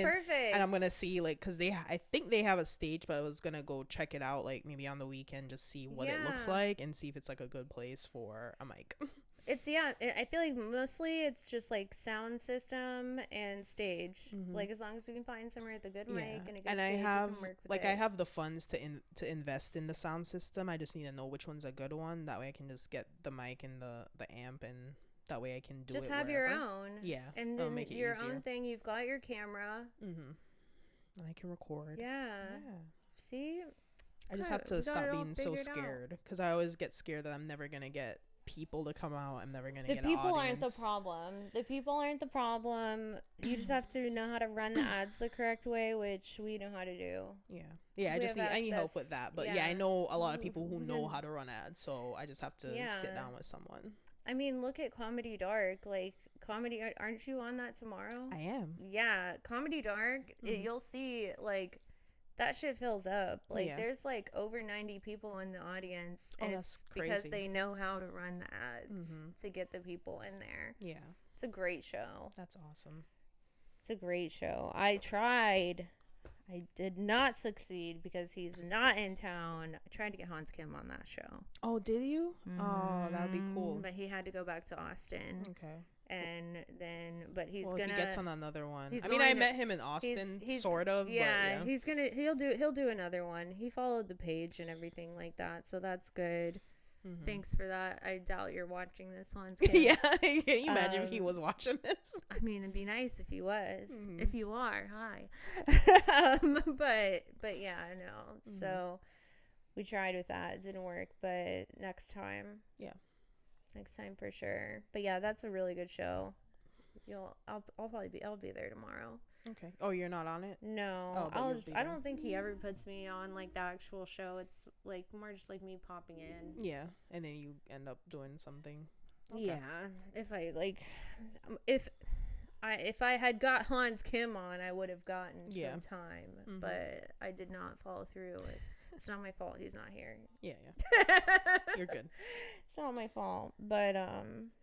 perfect. And I'm gonna see, like, because I think they have a stage, but I was gonna go check it out, like, maybe on the weekend, just see what it looks like and see if it's like a good place for a mic. It's I feel like mostly it's just like sound system and stage. Like, as long as we can find somewhere with a good mic and a good stage, I have we can work with like it. I have the funds to invest in the sound system. I just need to know which one's a good one. That way I can just get the mic and the amp, and that way I can do just it have wherever. your own. Yeah, and then make it your easier. Own thing. You've got your camera. And I can record. Yeah. See, I just have to stop being so scared, because I always get scared that I'm never gonna get people to come out. I'm never gonna get an audience. The people aren't the problem. The people aren't the problem. You just have to know how to run the ads the correct way, which we know how to do. I need help with that, but I know a lot of people who know how to run ads, so I just have to sit down with someone. I mean, look at Comedy Dark. Like, comedy, aren't you on that tomorrow? I am. Yeah, Comedy Dark. You'll see, like, that shit fills up. Like, there's like over 90 people in the audience, and it's because they know how to run the ads to get the people in there. Yeah, it's a great show. That's awesome. It's a great show. I tried I did not succeed because he's not in town. I tried to get Hans Kim on that show. Oh, did you? Oh, that would be cool. But he had to go back to Austin. Okay. And then, but he's well, gonna. If he gets on another one. I mean, I met him in Austin, sort of. Yeah, but yeah. He'll do another one. He followed the page and everything like that, so that's good. Mm-hmm. Thanks for that. I doubt you're watching this, Hans Kim. Yeah, can you imagine if he was watching this? I mean, it'd be nice if he was. Mm-hmm. If you are, hi. But yeah, I know. Mm-hmm. So we tried with that. It didn't work, but next time. Yeah. Next time for sure. But yeah, that's a really good show. I'll be there tomorrow. Okay. Oh, you're not on it? No. I don't think he ever puts me on like the actual show. It's like more just like me popping in. Yeah. And then you end up doing something. Okay. Yeah. If I had got Hans Kim on, I would have gotten some time. Mm-hmm. But I did not follow through with it's not my fault he's not here. Yeah. You're good. It's not my fault. But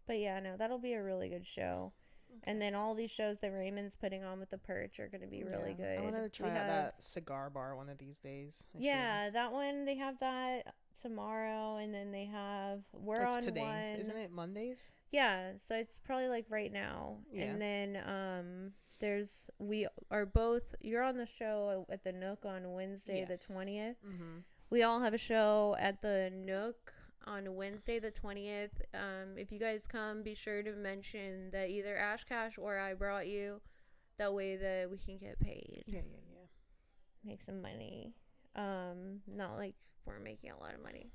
yeah, no, that'll be a really good show. Okay. And then all these shows that Raymond's putting on with the Perch are going to be really good. I wanted to try out that cigar bar one of these days. That one, they have that tomorrow, and then they have That's today. One. Isn't it Mondays? Yeah, so it's probably like right now. Yeah. And then you're on the show at the Nook on Wednesday the 20th. Mm-hmm. We all have a show at the Nook on Wednesday the 20th. If you guys come, be sure to mention that either Ash Cash or I brought you. That way that we can get paid. Yeah. Make some money. Not like we're making a lot of money,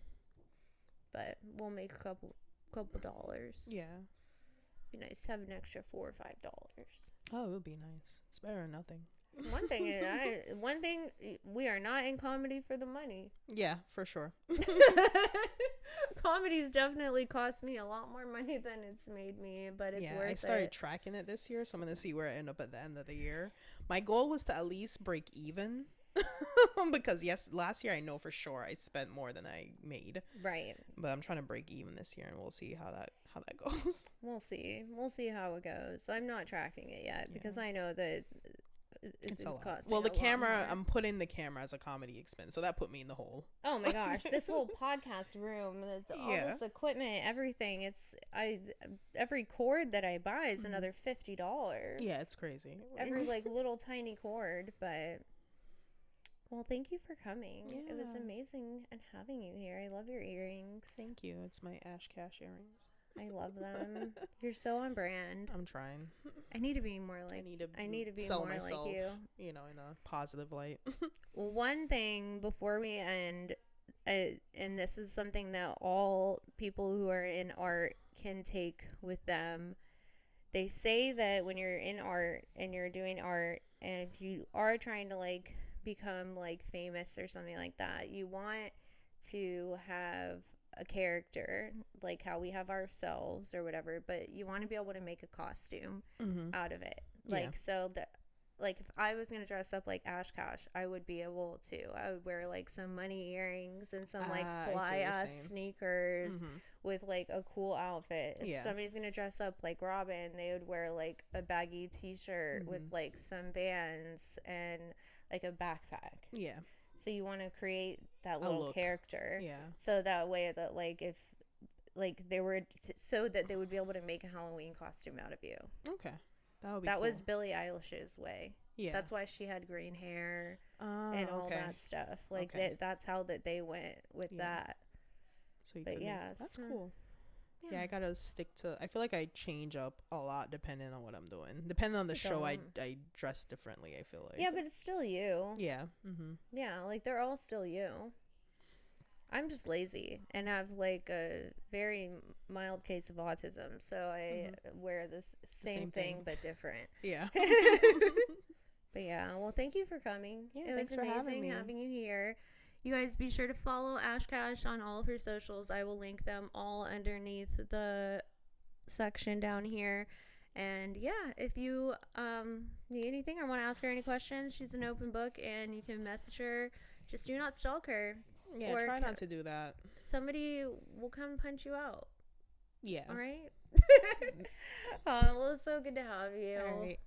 but we'll make a couple dollars. Yeah. Be nice to have an extra $4 or $5. Oh, it would be nice. It's better than nothing. One thing, we are not in comedy for the money. Yeah, for sure. Comedy's definitely cost me a lot more money than it's made me, but it's worth it. I started tracking it this year, so I'm going to see where I end up at the end of the year. My goal was to at least break even. Because last year I know for sure I spent more than I made. Right. But I'm trying to break even this year, and we'll see how that goes. We'll see how it goes. I'm not tracking it yet because I know that it's costing. Well, the camera, I'm putting the camera as a comedy expense, so that put me in the hole. Oh my gosh, this whole podcast room, all this equipment, everything. Every cord that I buy is another $50. Yeah, it's crazy. Every like little tiny cord, but. Well, thank you for coming. Yeah. It was amazing and having you here. I love your earrings. Thank you. It's my Ash Cash earrings. I love them. You're so on brand. I'm trying. I need to be more like I need to be more myself, like you. You know, in a positive light. One thing before we end, and this is something that all people who are in art can take with them. They say that when you're in art and you're doing art, and if you are trying to like become like famous or something like that, you want to have a character like how we have ourselves or whatever, but you want to be able to make a costume out of it. Like so that like if I was gonna dress up like Ash Cash, I would be able to. I would wear like some money earrings and some like fly ass sneakers with like a cool outfit. If somebody's gonna dress up like Robin, they would wear like a baggy t-shirt with like some bands and like a backpack. Yeah. So you want to create that little character. Yeah. So that way that like if like they were so that they would be able to make a Halloween costume out of you. Okay. That was Billie Eilish's way. Yeah. That's why she had green hair and all that stuff. Like that's how that they went with that. So you that's cool. Yeah, I gotta stick to. I feel like I change up a lot depending on what I'm doing. Depending on the show, I dress differently. I feel like. Yeah, but it's still you. Yeah. Yeah, like they're all still you. I'm just lazy and have like a very mild case of autism, so I wear the same thing but different. Yeah. But yeah, well, thank you for coming. Yeah, it was amazing having you here. You guys be sure to follow Ash Cash on all of her socials. I will link them all underneath the section down here. And yeah, if you need anything or want to ask her any questions, she's an open book and you can message her. Just do not stalk her. Yeah, try not to do that. Somebody will come punch you out. Yeah. All right? Oh, well, it's so good to have you. All right.